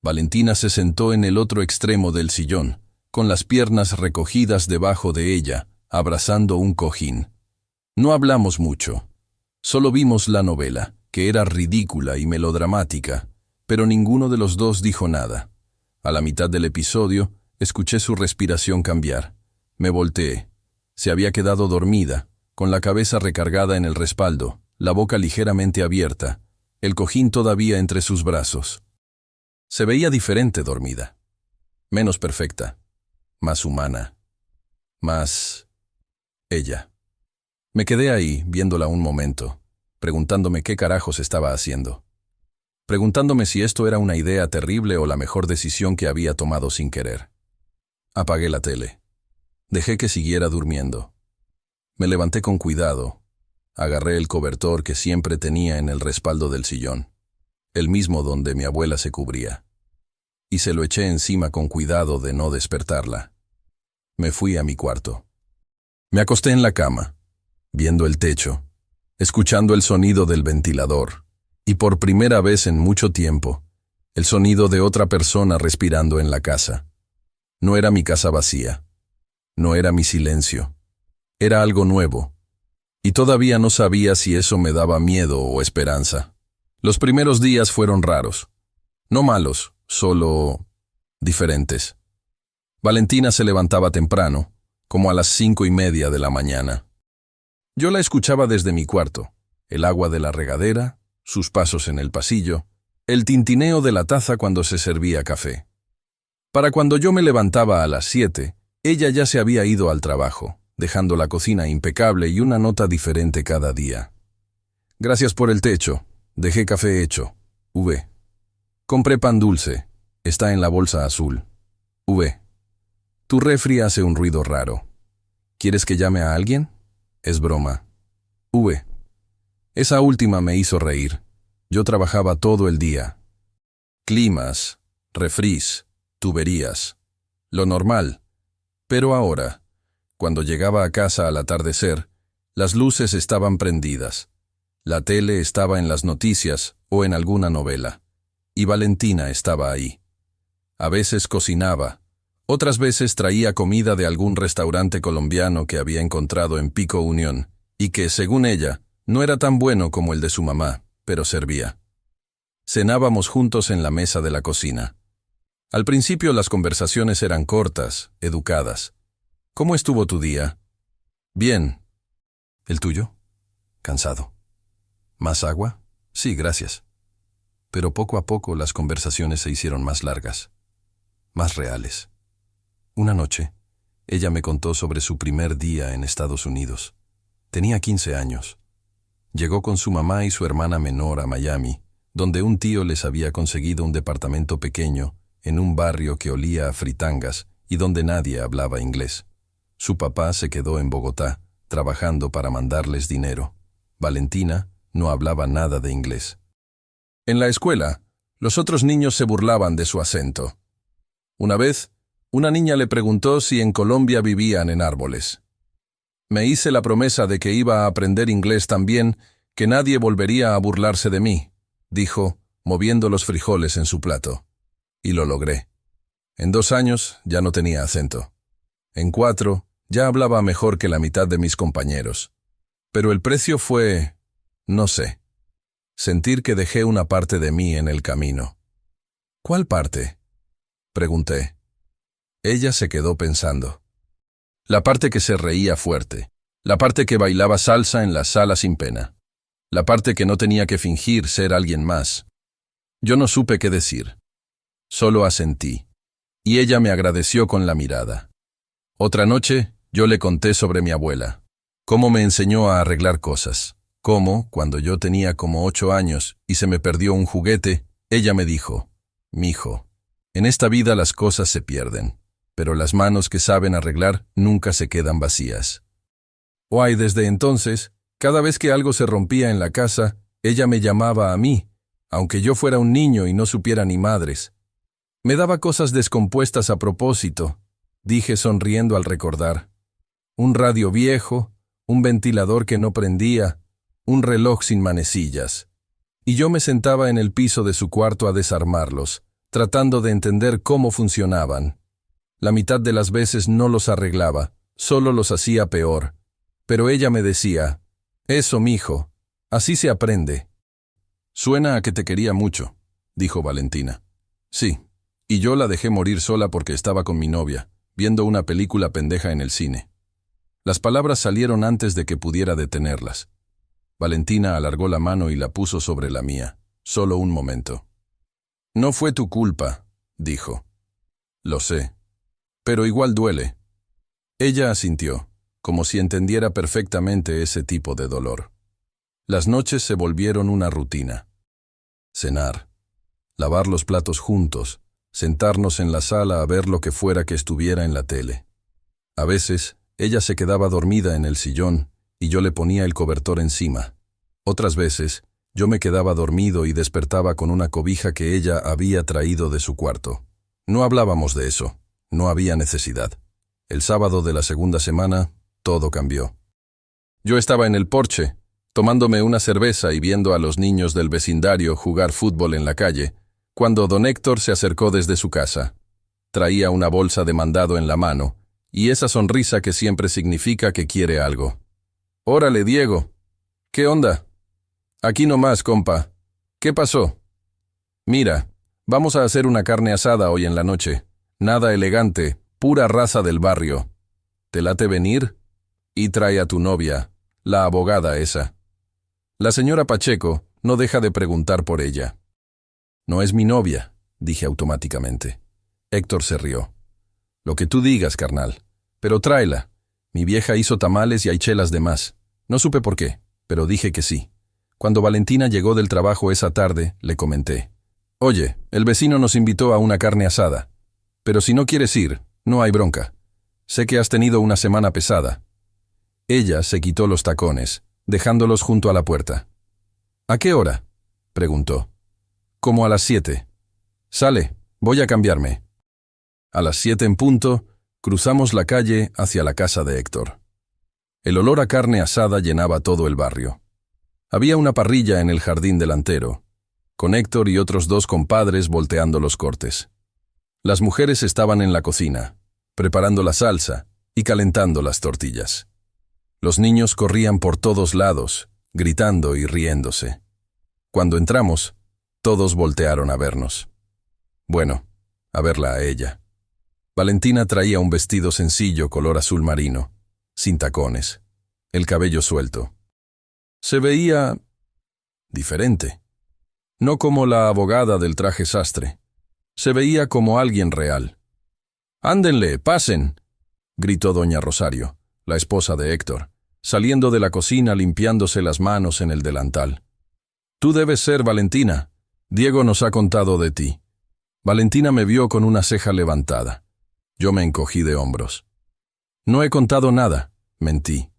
Valentina se sentó en el otro extremo del sillón, con las piernas recogidas debajo de ella, abrazando un cojín. No hablamos mucho. Solo vimos la novela, que era ridícula y melodramática, pero ninguno de los dos dijo nada. A la mitad del episodio, escuché su respiración cambiar. Me volteé. Se había quedado dormida, con la cabeza recargada en el respaldo, la boca ligeramente abierta, el cojín todavía entre sus brazos. Se veía diferente dormida. Menos perfecta. Más humana. Más... ella. Me quedé ahí, viéndola un momento, preguntándome qué carajos estaba haciendo. Preguntándome si esto era una idea terrible o la mejor decisión que había tomado sin querer. Apagué la tele. Dejé que siguiera durmiendo. Me levanté con cuidado. Agarré el cobertor que siempre tenía en el respaldo del sillón, el mismo donde mi abuela se cubría, y se lo eché encima con cuidado de no despertarla. Me fui a mi cuarto. Me acosté en la cama, viendo el techo, escuchando el sonido del ventilador, y por primera vez en mucho tiempo, el sonido de otra persona respirando en la casa. No era mi casa vacía. No era mi silencio. Era algo nuevo. Y todavía no sabía si eso me daba miedo o esperanza. Los primeros días fueron raros. No malos, solo diferentes. Valentina se levantaba temprano, como a las 5:30 de la mañana. Yo la escuchaba desde mi cuarto, el agua de la regadera, sus pasos en el pasillo, el tintineo de la taza cuando se servía café. Para cuando yo me levantaba a las 7, ella ya se había ido al trabajo, dejando la cocina impecable y una nota diferente cada día. Gracias por el techo. Dejé café hecho. V. Compré pan dulce. Está en la bolsa azul. V. Tu refri hace un ruido raro. ¿Quieres que llame a alguien? Es broma. V. Esa última me hizo reír. Yo trabajaba todo el día. Climas, refrís, tuberías. Lo normal. Pero ahora, cuando llegaba a casa al atardecer, las luces estaban prendidas. La tele estaba en las noticias o en alguna novela. Y Valentina estaba ahí. A veces cocinaba. Otras veces traía comida de algún restaurante colombiano que había encontrado en Pico Unión, y que, según ella, no era tan bueno como el de su mamá, pero servía. Cenábamos juntos en la mesa de la cocina. Al principio las conversaciones eran cortas, educadas. ¿Cómo estuvo tu día? Bien. ¿El tuyo? Cansado. ¿Más agua? Sí, gracias. Pero poco a poco las conversaciones se hicieron más largas, más reales. Una noche, ella me contó sobre su primer día en Estados Unidos. Tenía 15 años. Llegó con su mamá y su hermana menor a Miami, donde un tío les había conseguido un departamento pequeño en un barrio que olía a fritangas y donde nadie hablaba inglés. Su papá se quedó en Bogotá, trabajando para mandarles dinero. Valentina no hablaba nada de inglés. En la escuela, los otros niños se burlaban de su acento. Una vez, una niña le preguntó si en Colombia vivían en árboles. Me hice la promesa de que iba a aprender inglés tan bien que nadie volvería a burlarse de mí, dijo, moviendo los frijoles en su plato. Y lo logré. En 2 años ya no tenía acento. En 4, ya hablaba mejor que la mitad de mis compañeros. Pero el precio fue, no sé, sentir que dejé una parte de mí en el camino. ¿Cuál parte?, pregunté. Ella se quedó pensando. La parte que se reía fuerte, la parte que bailaba salsa en la sala sin pena, la parte que no tenía que fingir ser alguien más. Yo no supe qué decir. Solo asentí, y ella me agradeció con la mirada. Otra noche, yo le conté sobre mi abuela, cómo me enseñó a arreglar cosas, cómo, cuando yo tenía como 8 años y se me perdió un juguete, ella me dijo: «Mijo, en esta vida las cosas se pierden, pero las manos que saben arreglar nunca se quedan vacías». Y desde entonces, cada vez que algo se rompía en la casa, ella me llamaba a mí, aunque yo fuera un niño y no supiera ni madres. Me daba cosas descompuestas a propósito, dije sonriendo al recordar. Un radio viejo, un ventilador que no prendía, un reloj sin manecillas. Y yo me sentaba en el piso de su cuarto a desarmarlos, tratando de entender cómo funcionaban. La mitad de las veces no los arreglaba, solo los hacía peor. Pero ella me decía: «Eso, mijo, así se aprende». «Suena a que te quería mucho», dijo Valentina. «Sí, y yo la dejé morir sola porque estaba con mi novia, viendo una película pendeja en el cine». Las palabras salieron antes de que pudiera detenerlas. Valentina alargó la mano y la puso sobre la mía. Solo un momento. «No fue tu culpa», dijo. «Lo sé. Pero igual duele». Ella asintió, como si entendiera perfectamente ese tipo de dolor. Las noches se volvieron una rutina. Cenar, lavar los platos juntos, sentarnos en la sala a ver lo que fuera que estuviera en la tele. A veces, ella se quedaba dormida en el sillón y yo le ponía el cobertor encima. Otras veces, yo me quedaba dormido y despertaba con una cobija que ella había traído de su cuarto. No hablábamos de eso, no había necesidad. El sábado de la segunda semana, todo cambió. Yo estaba en el porche, tomándome una cerveza y viendo a los niños del vecindario jugar fútbol en la calle, cuando don Héctor se acercó desde su casa. Traía una bolsa de mandado en la mano, y esa sonrisa que siempre significa que quiere algo. «Órale, Diego. ¿Qué onda?» «Aquí nomás, compa. ¿Qué pasó?» «Mira, vamos a hacer una carne asada hoy en la noche. Nada elegante, pura raza del barrio. ¿Te late venir? Y trae a tu novia, la abogada esa». La señora Pacheco no deja de preguntar por ella. «No es mi novia», dije automáticamente. Héctor se rió. «Lo que tú digas, carnal. Pero tráela. Mi vieja hizo tamales y hay chelas de más. No supe por qué, pero dije que sí». Cuando Valentina llegó del trabajo esa tarde, le comenté: «Oye, el vecino nos invitó a una carne asada. Pero si no quieres ir, no hay bronca. Sé que has tenido una semana pesada». Ella se quitó los tacones, dejándolos junto a la puerta. «¿A qué hora?», preguntó. «Como a las 7. Sale, voy a cambiarme». A las 7 en punto, cruzamos la calle hacia la casa de Héctor. El olor a carne asada llenaba todo el barrio. Había una parrilla en el jardín delantero, con Héctor y otros 2 compadres volteando los cortes. Las mujeres estaban en la cocina, preparando la salsa y calentando las tortillas. Los niños corrían por todos lados, gritando y riéndose. Cuando entramos, todos voltearon a vernos. Bueno, a verla a ella. Valentina traía un vestido sencillo color azul marino, sin tacones, el cabello suelto. Se veía diferente. No como la abogada del traje sastre. Se veía como alguien real. «Ándenle, pasen», gritó doña Rosario, la esposa de Héctor, saliendo de la cocina limpiándose las manos en el delantal. «Tú debes ser Valentina. Diego nos ha contado de ti». Valentina me vio con una ceja levantada. Yo me encogí de hombros. «No he contado nada», mentí.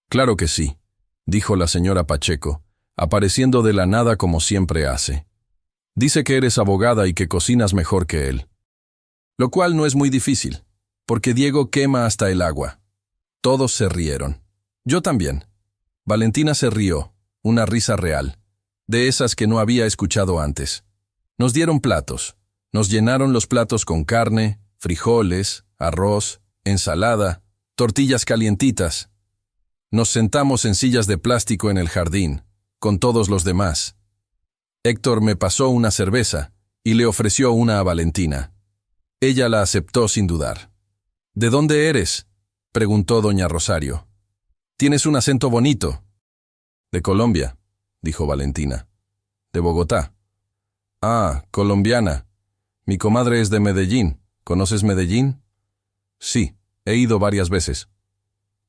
«Claro que sí», dijo la señora Pacheco, apareciendo de la nada como siempre hace. «Dice que eres abogada y que cocinas mejor que él». Lo cual no es muy difícil, porque Diego quema hasta el agua. Todos se rieron. Yo también. Valentina se rió, una risa real, de esas que no había escuchado antes. Nos dieron platos. Nos llenaron los platos con carne, frijoles, arroz, ensalada, tortillas calientitas. Nos sentamos en sillas de plástico en el jardín, con todos los demás. Héctor me pasó una cerveza y le ofreció una a Valentina. Ella la aceptó sin dudar. ¿De dónde eres?, preguntó doña Rosario. Tienes un acento bonito. De Colombia, dijo Valentina. De Bogotá. Ah, colombiana. Mi comadre es de Medellín. ¿Conoces Medellín? Sí, he ido varias veces.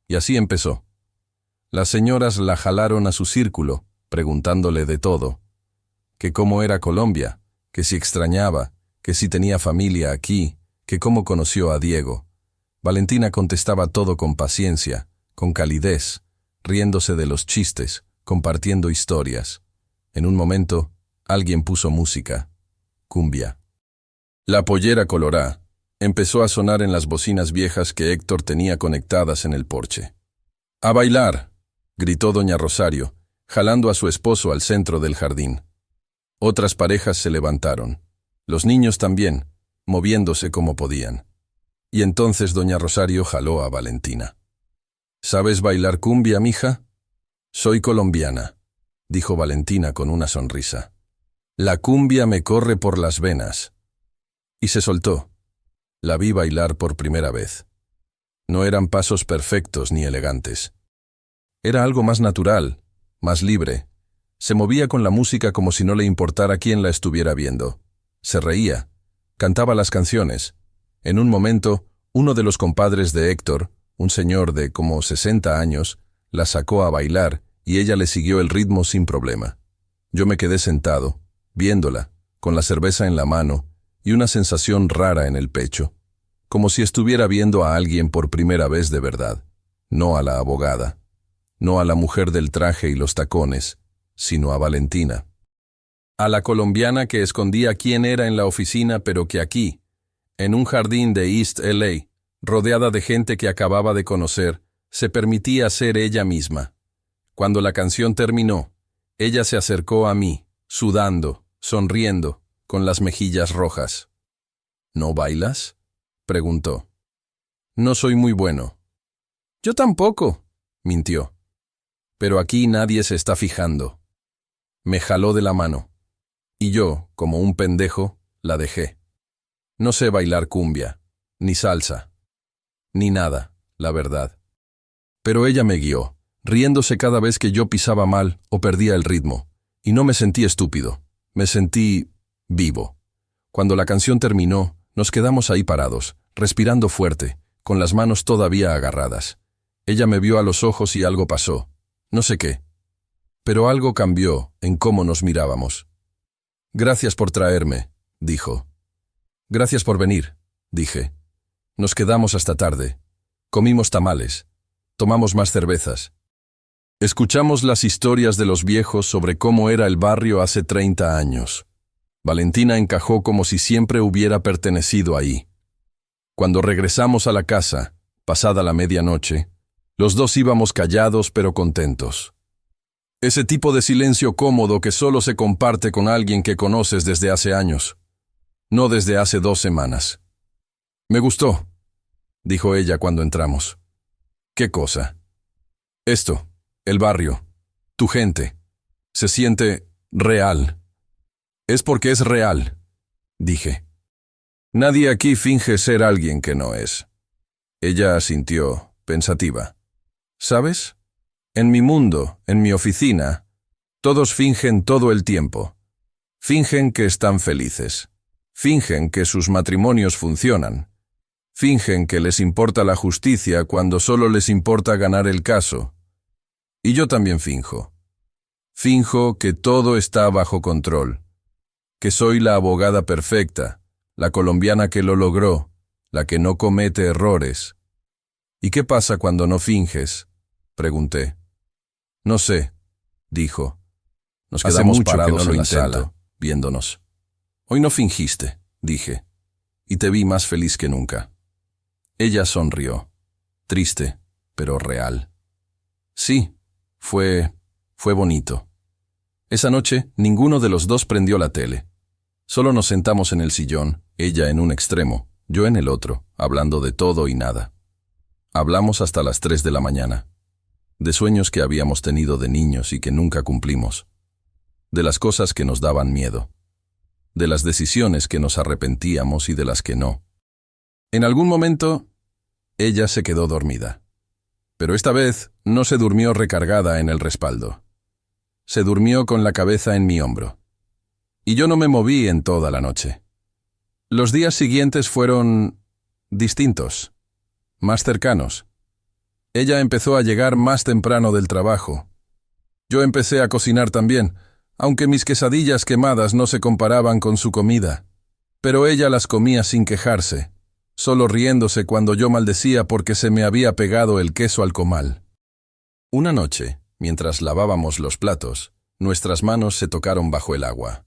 Y así empezó. Las señoras la jalaron a su círculo, preguntándole de todo. Que cómo era Colombia, que si extrañaba, que si tenía familia aquí, que cómo conoció a Diego. Valentina contestaba todo con paciencia, con calidez, riéndose de los chistes, compartiendo historias. En un momento, alguien puso música. Cumbia. La pollera colorá empezó a sonar en las bocinas viejas que Héctor tenía conectadas en el porche. ¡A bailar!, gritó doña Rosario, jalando a su esposo al centro del jardín. Otras parejas se levantaron. Los niños también, moviéndose como podían. Y entonces doña Rosario jaló a Valentina. ¿Sabes bailar cumbia, mija? Soy colombiana, dijo Valentina con una sonrisa. La cumbia me corre por las venas. Y se soltó. La vi bailar por primera vez. No eran pasos perfectos ni elegantes. Era algo más natural, más libre. Se movía con la música como si no le importara quién la estuviera viendo. Se reía, cantaba las canciones. En un momento, uno de los compadres de Héctor, un señor de como 60 años, la sacó a bailar y ella le siguió el ritmo sin problema. Yo me quedé sentado, viéndola, con la cerveza en la mano y una sensación rara en el pecho, como si estuviera viendo a alguien por primera vez de verdad, no a la abogada, no a la mujer del traje y los tacones, sino a Valentina. A la colombiana que escondía quién era en la oficina, pero que aquí, en un jardín de East LA, rodeada de gente que acababa de conocer, se permitía ser ella misma. Cuando la canción terminó, ella se acercó a mí, sudando, sonriendo, con las mejillas rojas. ¿No bailas?, preguntó. No soy muy bueno. Yo tampoco, mintió. Pero aquí nadie se está fijando. Me jaló de la mano. Y yo, como un pendejo, la dejé. No sé bailar cumbia, ni salsa, ni nada, la verdad. Pero ella me guió, riéndose cada vez que yo pisaba mal o perdía el ritmo, y no me sentí estúpido, me sentí vivo. Cuando la canción terminó, nos quedamos ahí parados, respirando fuerte, con las manos todavía agarradas. Ella me vio a los ojos y algo pasó, no sé qué. Pero algo cambió en cómo nos mirábamos. Gracias por traerme, dijo. Gracias por venir, dije. Nos quedamos hasta tarde. Comimos tamales. Tomamos más cervezas. Escuchamos las historias de los viejos sobre cómo era el barrio hace 30 años. Valentina encajó como si siempre hubiera pertenecido ahí. Cuando regresamos a la casa, pasada la medianoche, los dos íbamos callados pero contentos. Ese tipo de silencio cómodo que solo se comparte con alguien que conoces desde hace años, no desde hace 2 semanas. Me gustó, dijo ella cuando entramos. ¿Qué cosa? Esto, el barrio, tu gente, se siente real. Es porque es real, dije. Nadie aquí finge ser alguien que no es. Ella asintió, pensativa. ¿Sabes? En mi mundo, en mi oficina, todos fingen todo el tiempo. Fingen que están felices. Fingen que sus matrimonios funcionan. Fingen que les importa la justicia cuando solo les importa ganar el caso. Y yo también finjo. Finjo que todo está bajo control. Que soy la abogada perfecta, la colombiana que lo logró, la que no comete errores. ¿Y qué pasa cuando no finges?, pregunté. No sé, dijo. Nos quedamos parados en la sala, viéndonos. Hoy no fingiste, dije, y te vi más feliz que nunca. Ella sonrió, triste, pero real. Sí, fue bonito. Esa noche, ninguno de los dos prendió la tele. Solo nos sentamos en el sillón, ella en un extremo, yo en el otro, hablando de todo y nada. Hablamos hasta las 3 de la mañana, de sueños que habíamos tenido de niños y que nunca cumplimos, de las cosas que nos daban miedo, de las decisiones que nos arrepentíamos y de las que no. En algún momento, ella se quedó dormida. Pero esta vez no se durmió recargada en el respaldo. Se durmió con la cabeza en mi hombro. Y yo no me moví en toda la noche. Los días siguientes fueron distintos, más cercanos. Ella empezó a llegar más temprano del trabajo. Yo empecé a cocinar también, aunque mis quesadillas quemadas no se comparaban con su comida. Pero ella las comía sin quejarse, solo riéndose cuando yo maldecía porque se me había pegado el queso al comal. Una noche, mientras lavábamos los platos, nuestras manos se tocaron bajo el agua.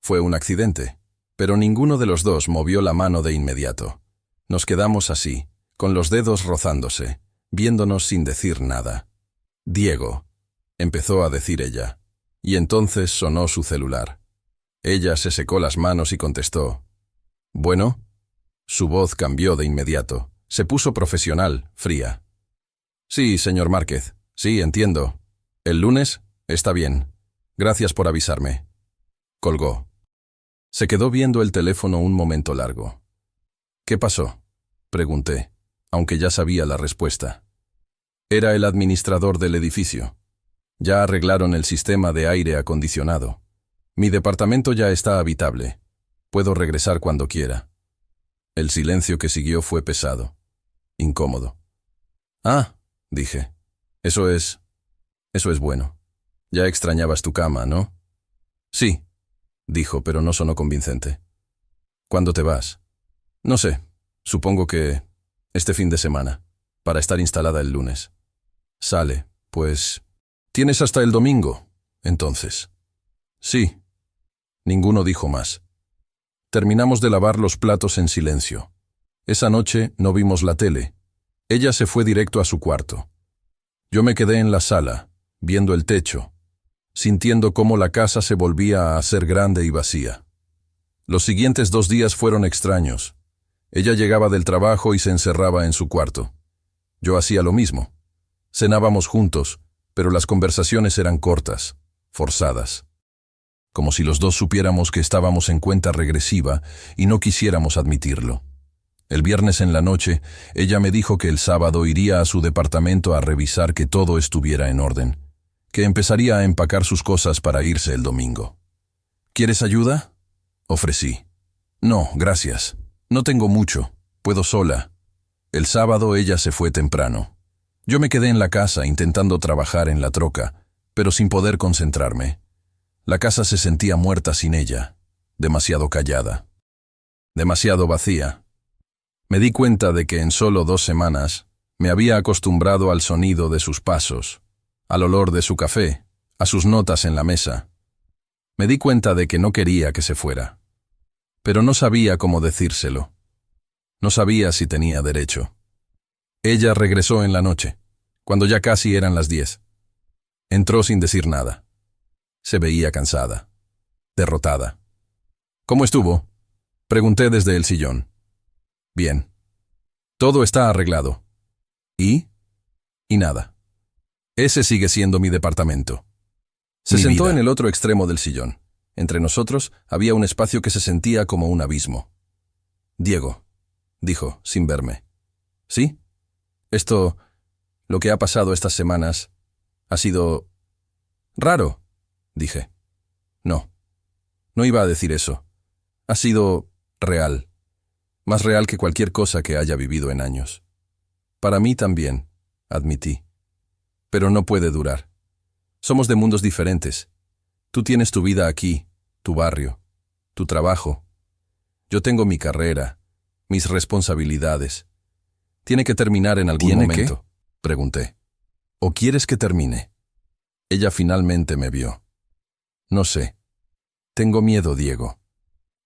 Fue un accidente, pero ninguno de los dos movió la mano de inmediato. Nos quedamos así, con los dedos rozándose, viéndonos sin decir nada. «Diego», empezó a decir ella, y entonces sonó su celular. Ella se secó las manos y contestó. «¿Bueno?» Su voz cambió de inmediato. Se puso profesional, fría. «Sí, señor Márquez. Sí, entiendo. ¿El lunes? Está bien. Gracias por avisarme». Colgó. Se quedó viendo el teléfono un momento largo. «¿Qué pasó?», pregunté, aunque ya sabía la respuesta. Era el administrador del edificio. Ya arreglaron el sistema de aire acondicionado. Mi departamento ya está habitable. Puedo regresar cuando quiera. El silencio que siguió fue pesado, incómodo. «Ah», dije, Eso es bueno. Ya extrañabas tu cama, ¿no?» «Sí», dijo, pero no sonó convincente. «¿Cuándo te vas?» «No sé, supongo que este fin de semana, para estar instalada el lunes». «Sale, pues... ¿Tienes hasta el domingo, entonces?» «Sí». Ninguno dijo más. Terminamos de lavar los platos en silencio. Esa noche no vimos la tele. Ella se fue directo a su cuarto. Yo me quedé en la sala, viendo el techo, sintiendo cómo la casa se volvía a hacer grande y vacía. Los siguientes 2 días fueron extraños. Ella llegaba del trabajo y se encerraba en su cuarto. Yo hacía lo mismo. Cenábamos juntos, pero las conversaciones eran cortas, forzadas. Como si los dos supiéramos que estábamos en cuenta regresiva y no quisiéramos admitirlo. El viernes en la noche, ella me dijo que el sábado iría a su departamento a revisar que todo estuviera en orden, que empezaría a empacar sus cosas para irse el domingo. «¿Quieres ayuda?», ofrecí. «No, gracias. No tengo mucho. Puedo sola». El sábado ella se fue temprano. Yo me quedé en la casa intentando trabajar en la troca, pero sin poder concentrarme. La casa se sentía muerta sin ella, demasiado callada, demasiado vacía. Me di cuenta de que en solo 2 semanas me había acostumbrado al sonido de sus pasos, al olor de su café, a sus notas en la mesa. Me di cuenta de que no quería que se fuera, pero no sabía cómo decírselo. No sabía si tenía derecho. Ella regresó en la noche, cuando ya casi eran las 10. Entró sin decir nada. Se veía cansada, derrotada. «¿Cómo estuvo?», pregunté desde el sillón. «Bien. Todo está arreglado». «¿Y?» «Y nada. Ese sigue siendo mi departamento». Se sentó en el otro extremo del sillón. Entre nosotros había un espacio que se sentía como un abismo. «Diego», dijo, sin verme. «¿Sí? Lo que ha pasado estas semanas, ha sido... raro», dije. No iba a decir eso. Ha sido real. Más real que cualquier cosa que haya vivido en años. Para mí también, admití. Pero no puede durar. Somos de mundos diferentes. Tú tienes tu vida aquí, tu barrio, tu trabajo. Yo tengo mi carrera, mis responsabilidades. Tiene que terminar en algún momento, pregunté. ¿O quieres que termine? Ella finalmente me vio. No sé. Tengo miedo, Diego.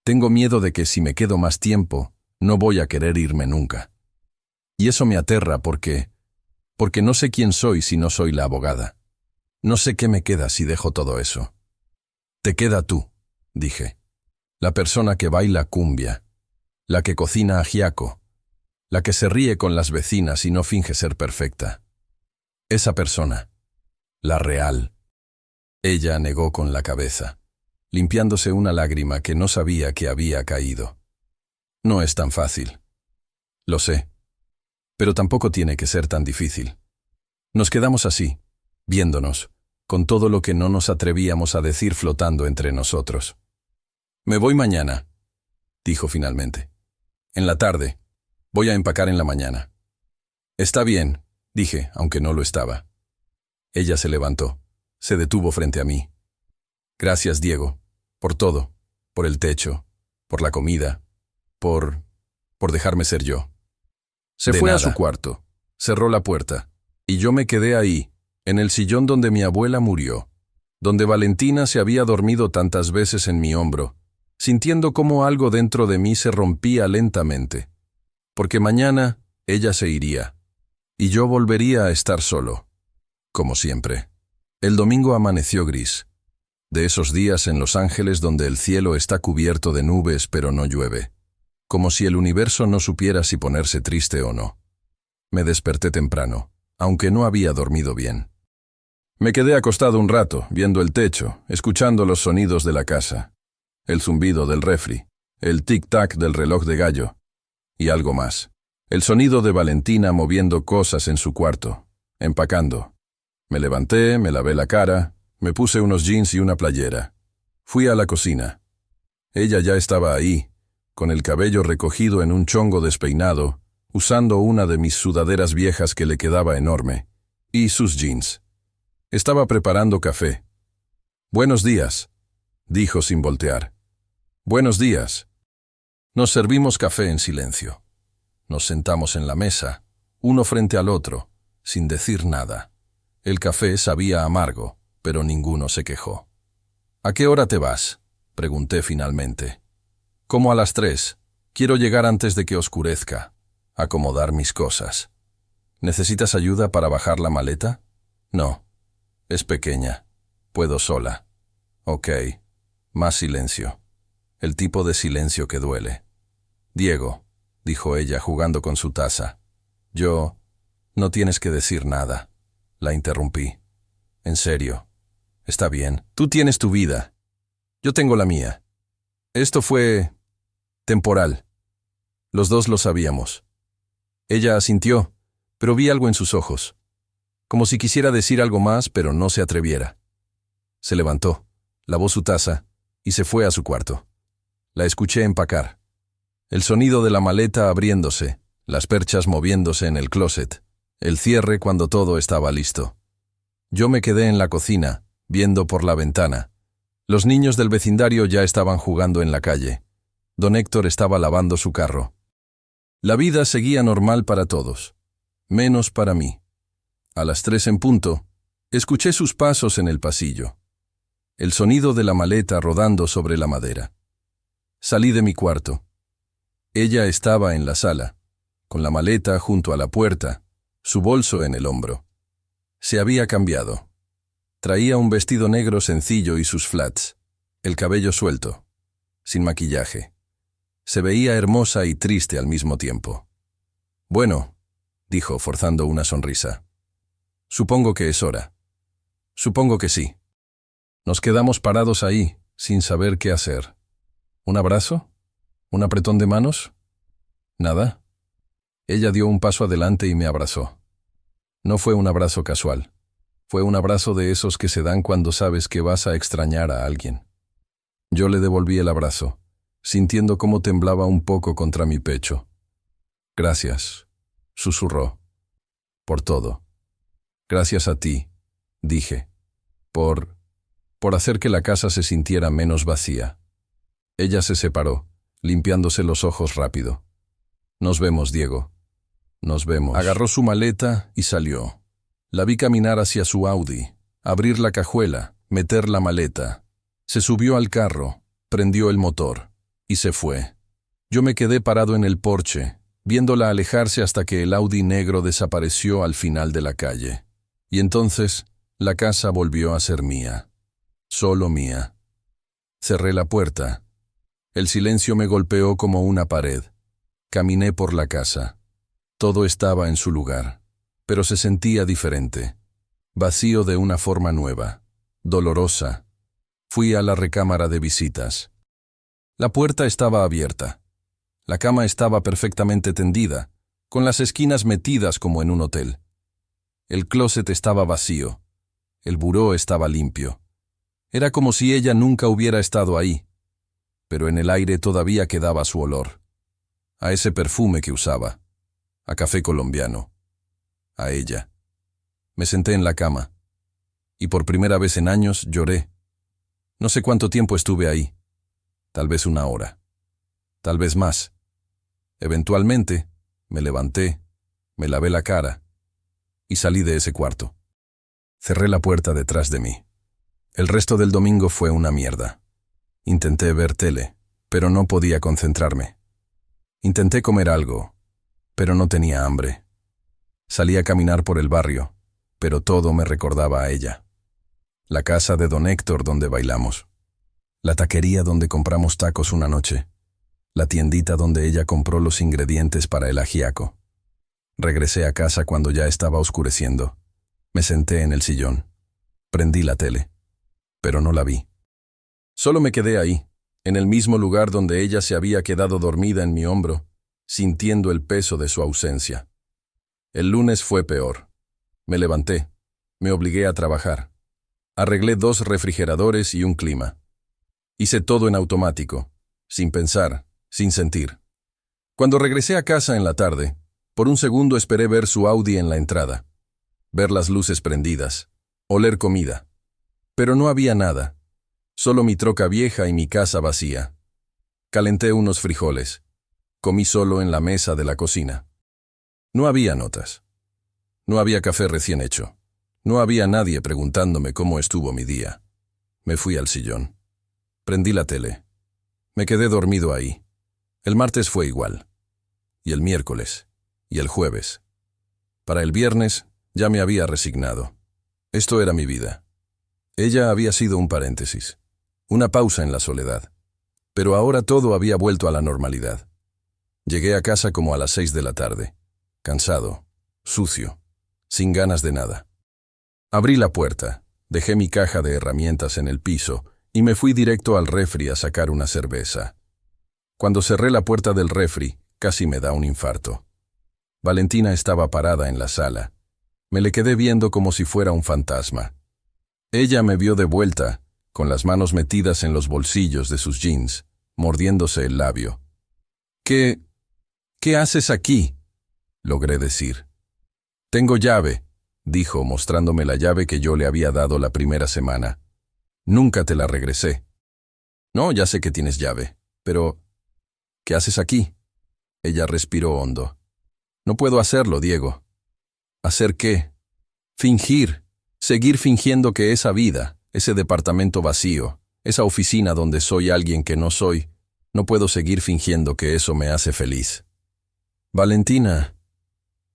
Tengo miedo de que si me quedo más tiempo, no voy a querer irme nunca. Y eso me aterra porque no sé quién soy si no soy la abogada. No sé qué me queda si dejo todo eso. Te queda tú, dije. La persona que baila cumbia, la que cocina ajiaco, La que se ríe con las vecinas y no finge ser perfecta. Esa persona. La real. Ella negó con la cabeza, limpiándose una lágrima que no sabía que había caído. No es tan fácil. Lo sé. Pero tampoco tiene que ser tan difícil. Nos quedamos así, viéndonos, con todo lo que no nos atrevíamos a decir flotando entre nosotros. Me voy mañana, dijo finalmente. En la tarde. Voy a empacar en la mañana. Está bien, dije, aunque no lo estaba. Ella se levantó, se detuvo frente a mí. Gracias, Diego, por todo, por el techo, por la comida, por dejarme ser yo. Se fue a su cuarto, cerró la puerta, y yo me quedé ahí, en el sillón donde mi abuela murió, donde Valentina se había dormido tantas veces en mi hombro, sintiendo cómo algo dentro de mí se rompía lentamente. Porque mañana ella se iría, y yo volvería a estar solo, como siempre. El domingo amaneció gris, de esos días en Los Ángeles donde el cielo está cubierto de nubes pero no llueve, como si el universo no supiera si ponerse triste o no. Me desperté temprano, aunque no había dormido bien. Me quedé acostado un rato, viendo el techo, escuchando los sonidos de la casa, el zumbido del refri, el tic-tac del reloj de gallo, y algo más. El sonido de Valentina moviendo cosas en su cuarto, empacando. Me levanté, me lavé la cara, me puse unos jeans y una playera. Fui a la cocina. Ella ya estaba ahí, con el cabello recogido en un chongo despeinado, usando una de mis sudaderas viejas que le quedaba enorme, y sus jeans. Estaba preparando café. «Buenos días», dijo sin voltear. «Buenos días». Nos servimos café en silencio. Nos sentamos en la mesa, uno frente al otro, sin decir nada. El café sabía amargo, pero ninguno se quejó. «¿A qué hora te vas?», pregunté finalmente. «Como a las 3. Quiero llegar antes de que oscurezca. Acomodar mis cosas». «¿Necesitas ayuda para bajar la maleta?». «No. Es pequeña. Puedo sola». «Ok». Más silencio. El tipo de silencio que duele. «Diego», dijo ella jugando con su taza. «Yo... No tienes que decir nada». La interrumpí. «En serio. Está bien. Tú tienes tu vida. Yo tengo la mía. Esto fue... temporal. Los dos lo sabíamos». Ella asintió, pero vi algo en sus ojos. Como si quisiera decir algo más, pero no se atreviera. Se levantó, lavó su taza y se fue a su cuarto. La escuché empacar. El sonido de la maleta abriéndose, las perchas moviéndose en el closet, el cierre cuando todo estaba listo. Yo me quedé en la cocina, viendo por la ventana. Los niños del vecindario ya estaban jugando en la calle. Don Héctor estaba lavando su carro. La vida seguía normal para todos, menos para mí. A las 3 en punto, escuché sus pasos en el pasillo. El sonido de la maleta rodando sobre la madera. Salí de mi cuarto. Ella estaba en la sala, con la maleta junto a la puerta, su bolso en el hombro. Se había cambiado. Traía un vestido negro sencillo y sus flats, el cabello suelto, sin maquillaje. Se veía hermosa y triste al mismo tiempo. «Bueno», dijo forzando una sonrisa. «Supongo que es hora». «Supongo que sí». Nos quedamos parados ahí, sin saber qué hacer. ¿Un abrazo? ¿Un apretón de manos? Nada. Ella dio un paso adelante y me abrazó. No fue un abrazo casual. Fue un abrazo de esos que se dan cuando sabes que vas a extrañar a alguien. Yo le devolví el abrazo, sintiendo cómo temblaba un poco contra mi pecho. «Gracias», susurró. «Por todo». «Gracias a ti», dije. Por hacer que la casa se sintiera menos vacía». Ella se separó, limpiándose los ojos rápido. «Nos vemos, Diego. Nos vemos». Agarró su maleta y salió. La vi caminar hacia su Audi, abrir la cajuela, meter la maleta. Se subió al carro, prendió el motor y se fue. Yo me quedé parado en el porche, viéndola alejarse hasta que el Audi negro desapareció al final de la calle. Y entonces la casa volvió a ser mía. Solo mía. Cerré la puerta. El silencio me golpeó como una pared. Caminé por la casa. Todo estaba en su lugar, pero se sentía diferente, vacío de una forma nueva, dolorosa. Fui a la recámara de visitas. La puerta estaba abierta. La cama estaba perfectamente tendida, con las esquinas metidas como en un hotel. El closet estaba vacío. El buró estaba limpio. Era como si ella nunca hubiera estado ahí, pero en el aire todavía quedaba su olor. A ese perfume que usaba, a café colombiano, a ella. Me senté en la cama, y por primera vez en años lloré. No sé cuánto tiempo estuve ahí, tal vez 1 hora, tal vez más. Eventualmente, me levanté, me lavé la cara, y salí de ese cuarto. Cerré la puerta detrás de mí. El resto del domingo fue una mierda. Intenté ver tele, pero no podía concentrarme. Intenté comer algo, pero no tenía hambre. Salí a caminar por el barrio, pero todo me recordaba a ella. La casa de don Héctor donde bailamos. La taquería donde compramos tacos una noche. La tiendita donde ella compró los ingredientes para el ajiaco. Regresé a casa cuando ya estaba oscureciendo. Me senté en el sillón. Prendí la tele, pero no la vi. Solo me quedé ahí, en el mismo lugar donde ella se había quedado dormida en mi hombro, sintiendo el peso de su ausencia. El lunes fue peor. Me levanté, me obligué a trabajar. Arreglé 2 refrigeradores y un clima. Hice todo en automático, sin pensar, sin sentir. Cuando regresé a casa en la tarde, por un segundo esperé ver su Audi en la entrada, ver las luces prendidas, oler comida. Pero no había nada, solo mi troca vieja y mi casa vacía. Calenté unos frijoles. Comí solo en la mesa de la cocina. No había notas. No había café recién hecho. No había nadie preguntándome cómo estuvo mi día. Me fui al sillón. Prendí la tele. Me quedé dormido ahí. El martes fue igual. Y el miércoles. Y el jueves. Para el viernes ya me había resignado. Esto era mi vida. Ella había sido un paréntesis. Una pausa en la soledad. Pero ahora todo había vuelto a la normalidad. Llegué a casa como a las 6 de la tarde. Cansado, sucio, sin ganas de nada. Abrí la puerta, dejé mi caja de herramientas en el piso y me fui directo al refri a sacar una cerveza. Cuando cerré la puerta del refri, casi me da un infarto. Valentina estaba parada en la sala. Me le quedé viendo como si fuera un fantasma. Ella me vio de vuelta, con las manos metidas en los bolsillos de sus jeans, mordiéndose el labio. ¿Qué haces aquí?, logré decir. Tengo llave, dijo mostrándome la llave que yo le había dado la primera semana. Nunca te la regresé. No, ya sé que tienes llave, pero ¿qué haces aquí? Ella respiró hondo. No puedo hacerlo, Diego. ¿Hacer qué? Fingir. Seguir fingiendo que esa vida, ese departamento vacío, esa oficina donde soy alguien que no soy, no puedo seguir fingiendo que eso me hace feliz. Valentina,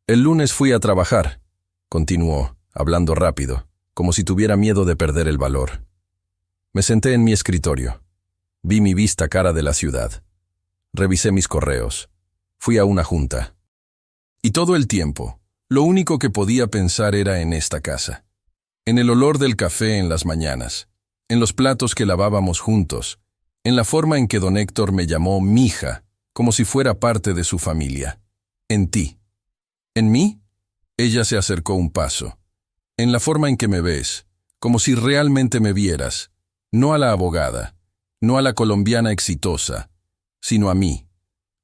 el lunes fui a trabajar, continuó, hablando rápido, como si tuviera miedo de perder el valor. Me senté en mi escritorio. Vi mi vista cara de la ciudad. Revisé mis correos. Fui a una junta. Y todo el tiempo, lo único que podía pensar era en esta casa. En el olor del café en las mañanas, en los platos que lavábamos juntos, en la forma en que don Héctor me llamó mija, como si fuera parte de su familia. En ti. ¿En mí? Ella se acercó un paso. En la forma en que me ves, como si realmente me vieras, no a la abogada, no a la colombiana exitosa, sino a mí,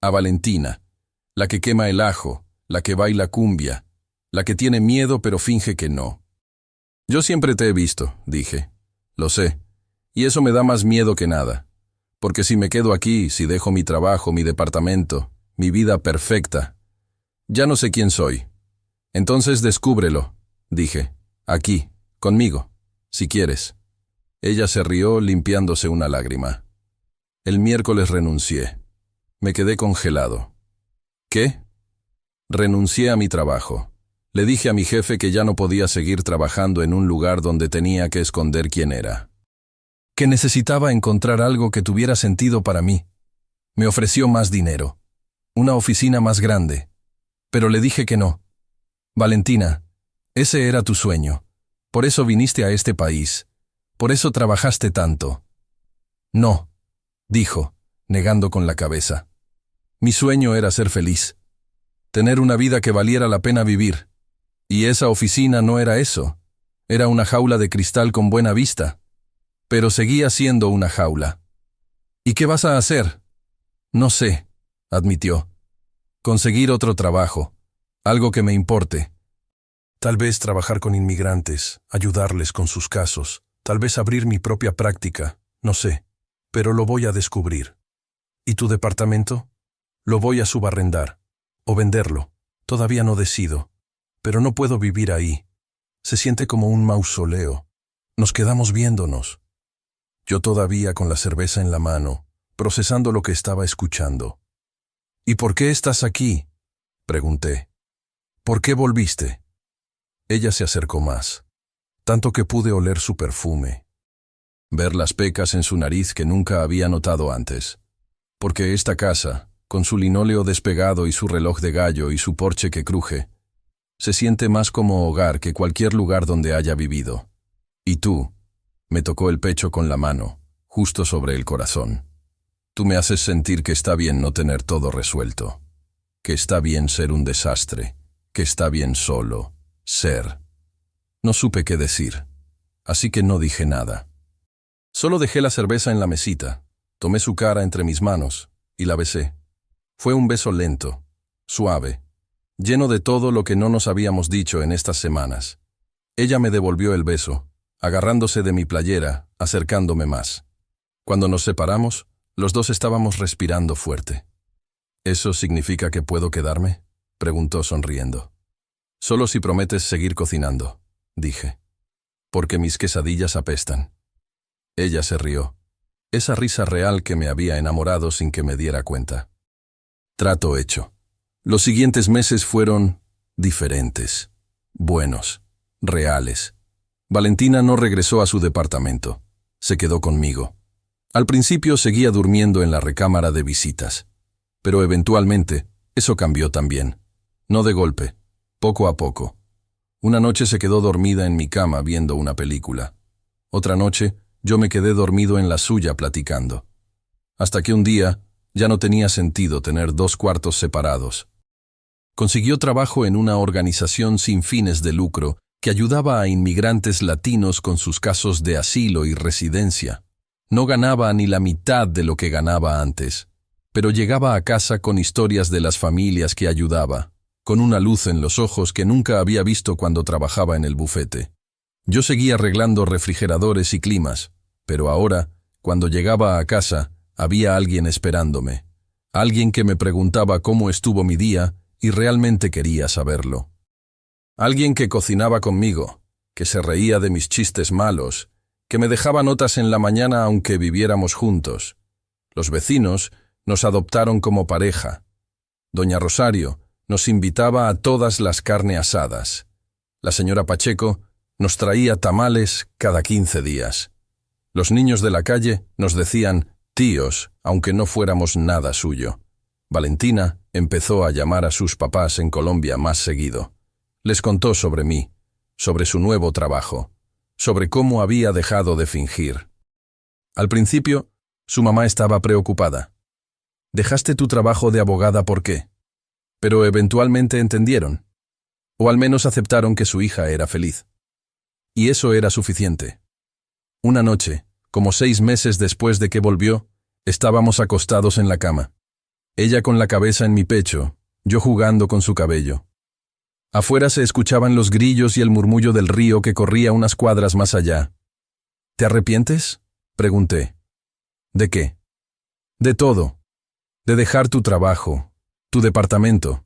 a Valentina, la que quema el ajo, la que baila cumbia, la que tiene miedo pero finge que no. Yo siempre te he visto, dije. Lo sé. Y eso me da más miedo que nada. Porque si me quedo aquí, si dejo mi trabajo, mi departamento, mi vida perfecta, ya no sé quién soy. Entonces descúbrelo, dije. Aquí, conmigo, si quieres. Ella se rió limpiándose una lágrima. El miércoles renuncié. Me quedé congelado. ¿Qué? Renuncié a mi trabajo. Le dije a mi jefe que ya no podía seguir trabajando en un lugar donde tenía que esconder quién era. Que necesitaba encontrar algo que tuviera sentido para mí. Me ofreció más dinero, una oficina más grande, Pero le dije que no. Valentina, ese era tu sueño. Por eso viniste a este país. Por eso trabajaste tanto. No, dijo, negando con la cabeza. Mi sueño era ser feliz. Tener una vida que valiera la pena vivir. Y esa oficina no era eso. Era una jaula de cristal con buena vista. Pero seguía siendo una jaula. ¿Y qué vas a hacer? No sé, admitió. Conseguir otro trabajo. Algo que me importe. Tal vez trabajar con inmigrantes, ayudarles con sus casos. Tal vez abrir mi propia práctica. No sé. Pero lo voy a descubrir. ¿Y tu departamento? Lo voy a subarrendar. O venderlo. Todavía no decido. Pero no puedo vivir ahí. Se siente como un mausoleo. Nos quedamos viéndonos. Yo todavía con la cerveza en la mano, procesando lo que estaba escuchando. ¿Y por qué estás aquí?, pregunté. ¿Por qué volviste? Ella se acercó más, tanto que pude oler su perfume. Ver las pecas en su nariz que nunca había notado antes. Porque esta casa, con su linóleo despegado y su reloj de gallo y su porche que cruje, se siente más como hogar que cualquier lugar donde haya vivido. Y tú, me tocó el pecho con la mano, justo sobre el corazón. Tú me haces sentir que está bien no tener todo resuelto, que está bien ser un desastre, que está bien solo, ser. No supe qué decir, así que no dije nada. Solo dejé la cerveza en la mesita, tomé su cara entre mis manos y la besé. Fue un beso lento, suave, lleno de todo lo que no nos habíamos dicho en estas semanas. Ella me devolvió el beso, agarrándose de mi playera, acercándome más. Cuando nos separamos, los dos estábamos respirando fuerte. ¿Eso significa que puedo quedarme?, preguntó sonriendo. Solo si prometes seguir cocinando, dije. Porque mis quesadillas apestan. Ella se rió. Esa risa real que me había enamorado sin que me diera cuenta. Trato hecho. Los siguientes meses fueron diferentes, buenos, reales. Valentina no regresó a su departamento. Se quedó conmigo. Al principio seguía durmiendo en la recámara de visitas. Pero eventualmente, eso cambió también. No de golpe, poco a poco. Una noche se quedó dormida en mi cama viendo una película. Otra noche, yo me quedé dormido en la suya platicando. Hasta que un día, ya no tenía sentido tener 2 cuartos separados. Consiguió trabajo en una organización sin fines de lucro que ayudaba a inmigrantes latinos con sus casos de asilo y residencia. No ganaba ni la mitad de lo que ganaba antes, pero llegaba a casa con historias de las familias que ayudaba, con una luz en los ojos que nunca había visto cuando trabajaba en el bufete. Yo seguía arreglando refrigeradores y climas, pero ahora, cuando llegaba a casa, había alguien esperándome. Alguien que me preguntaba cómo estuvo mi día y realmente quería saberlo. Alguien que cocinaba conmigo, que se reía de mis chistes malos, que me dejaba notas en la mañana aunque viviéramos juntos. Los vecinos nos adoptaron como pareja. Doña Rosario nos invitaba a todas las carnes asadas. La señora Pacheco nos traía tamales cada 15 días. Los niños de la calle nos decían tíos, aunque no fuéramos nada suyo. Valentina empezó a llamar a sus papás en Colombia más seguido. Les contó sobre mí, sobre su nuevo trabajo, sobre cómo había dejado de fingir. Al principio, su mamá estaba preocupada. «¿Dejaste tu trabajo de abogada por qué?» Pero eventualmente entendieron, o al menos aceptaron que su hija era feliz. Y eso era suficiente. Una noche, como 6 meses después de que volvió, estábamos acostados en la cama. Ella con la cabeza en mi pecho, yo jugando con su cabello. Afuera se escuchaban los grillos y el murmullo del río que corría unas cuadras más allá. «¿Te arrepientes?», pregunté. «¿De qué?». «De todo. De dejar tu trabajo, tu departamento».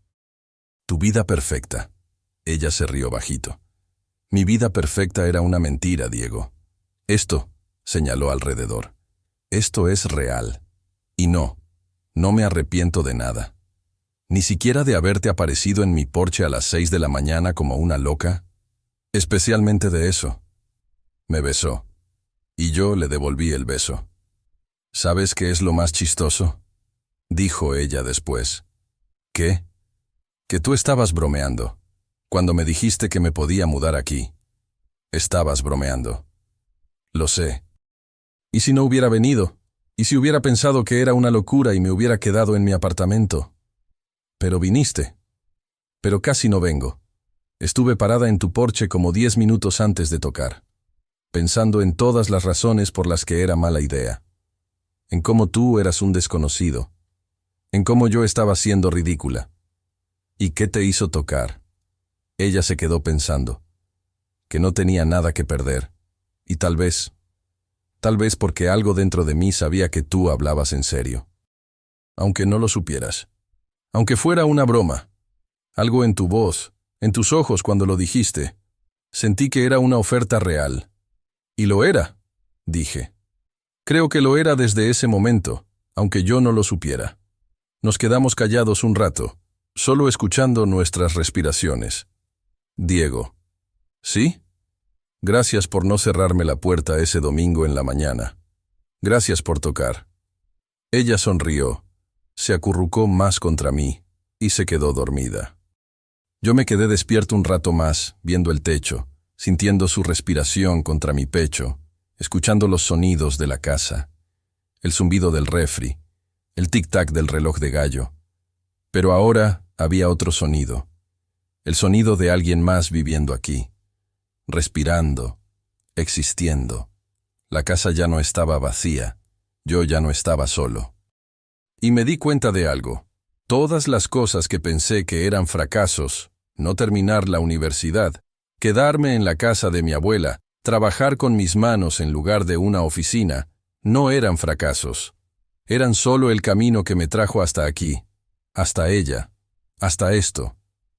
«Tu vida perfecta». Ella se rió bajito. «Mi vida perfecta era una mentira, Diego. Esto», señaló alrededor, «esto es real. Y no me arrepiento de nada. Ni siquiera de haberte aparecido en mi porche a las 6 de la mañana como una loca. Especialmente de eso». Me besó, y yo le devolví el beso. «¿Sabes qué es lo más chistoso?», dijo ella después. «¿Qué?». que tú estabas bromeando. Cuando me dijiste que me podía mudar aquí, estabas bromeando. Lo sé. ¿Y si no hubiera venido? ¿Y si hubiera pensado que era una locura y me hubiera quedado en mi apartamento? Pero viniste. Pero casi no vengo. Estuve parada en tu porche como 10 minutos antes de tocar, pensando en todas las razones por las que era mala idea. En cómo tú eras un desconocido. En cómo yo estaba siendo ridícula. ¿Y qué te hizo tocar? Ella se quedó pensando. Que no tenía nada que perder. Y tal vez porque algo dentro de mí sabía que tú hablabas en serio. Aunque no lo supieras. Aunque fuera una broma. Algo en tu voz, en tus ojos cuando lo dijiste. Sentí que era una oferta real. Y lo era, dije. Creo que lo era desde ese momento, aunque yo no lo supiera. Nos quedamos callados un rato, solo escuchando nuestras respiraciones. Diego. ¿Sí? Gracias por no cerrarme la puerta ese domingo en la mañana. Gracias por tocar. Ella sonrió, se acurrucó más contra mí y se quedó dormida. Yo me quedé despierto un rato más, viendo el techo, sintiendo su respiración contra mi pecho, escuchando los sonidos de la casa, el zumbido del refri, el tic-tac del reloj de gallo. Pero ahora había otro sonido, el sonido de alguien más viviendo aquí, respirando, existiendo. La casa ya no estaba vacía, yo ya no estaba solo. Y me di cuenta de algo. Todas las cosas que pensé que eran fracasos, no terminar la universidad, quedarme en la casa de mi abuela, trabajar con mis manos en lugar de una oficina, no eran fracasos. Eran solo el camino que me trajo hasta aquí, hasta ella, hasta esto.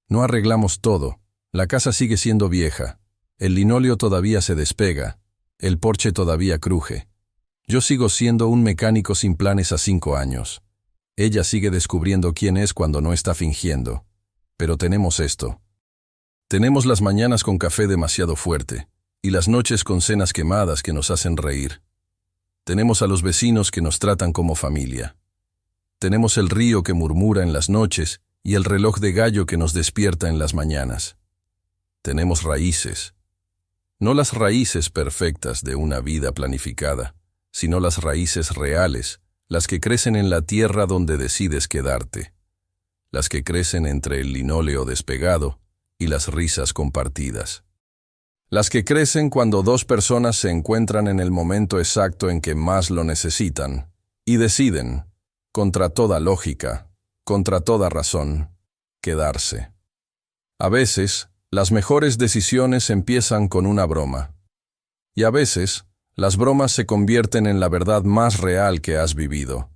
No arreglamos todo, la casa sigue siendo vieja, el linóleo todavía se despega, el porche todavía cruje. Yo sigo siendo un mecánico sin planes a 5 años. Ella sigue descubriendo quién es cuando no está fingiendo. Pero tenemos esto. Tenemos las mañanas con café demasiado fuerte, y las noches con cenas quemadas que nos hacen reír. Tenemos a los vecinos que nos tratan como familia. Tenemos el río que murmura en las noches y el reloj de gallo que nos despierta en las mañanas. Tenemos raíces. No las raíces perfectas de una vida planificada, sino las raíces reales, las que crecen en la tierra donde decides quedarte. Las que crecen entre el linóleo despegado y las risas compartidas. Las que crecen cuando dos personas se encuentran en el momento exacto en que más lo necesitan y deciden, contra toda lógica, contra toda razón, quedarse. A veces, las mejores decisiones empiezan con una broma. Y a veces, las bromas se convierten en la verdad más real que has vivido.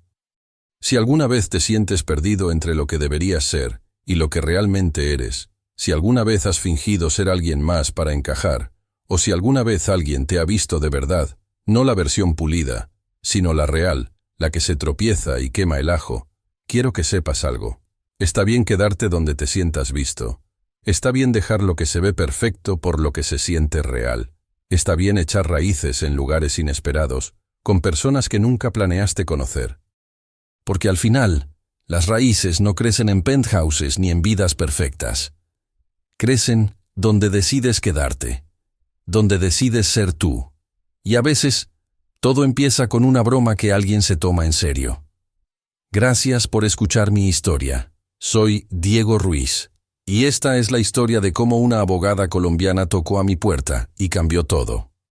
Si alguna vez te sientes perdido entre lo que deberías ser y lo que realmente eres, si alguna vez has fingido ser alguien más para encajar, o si alguna vez alguien te ha visto de verdad, no la versión pulida, sino la real, la que se tropieza y quema el ajo, quiero que sepas algo. Está bien quedarte donde te sientas visto. Está bien dejar lo que se ve perfecto por lo que se siente real. Está bien echar raíces en lugares inesperados, con personas que nunca planeaste conocer. Porque al final, las raíces no crecen en penthouses ni en vidas perfectas. Crecen donde decides quedarte, donde decides ser tú. Y a veces, todo empieza con una broma que alguien se toma en serio. Gracias por escuchar mi historia. Soy Diego Ruiz. Y esta es la historia de cómo una abogada colombiana tocó a mi puerta y cambió todo.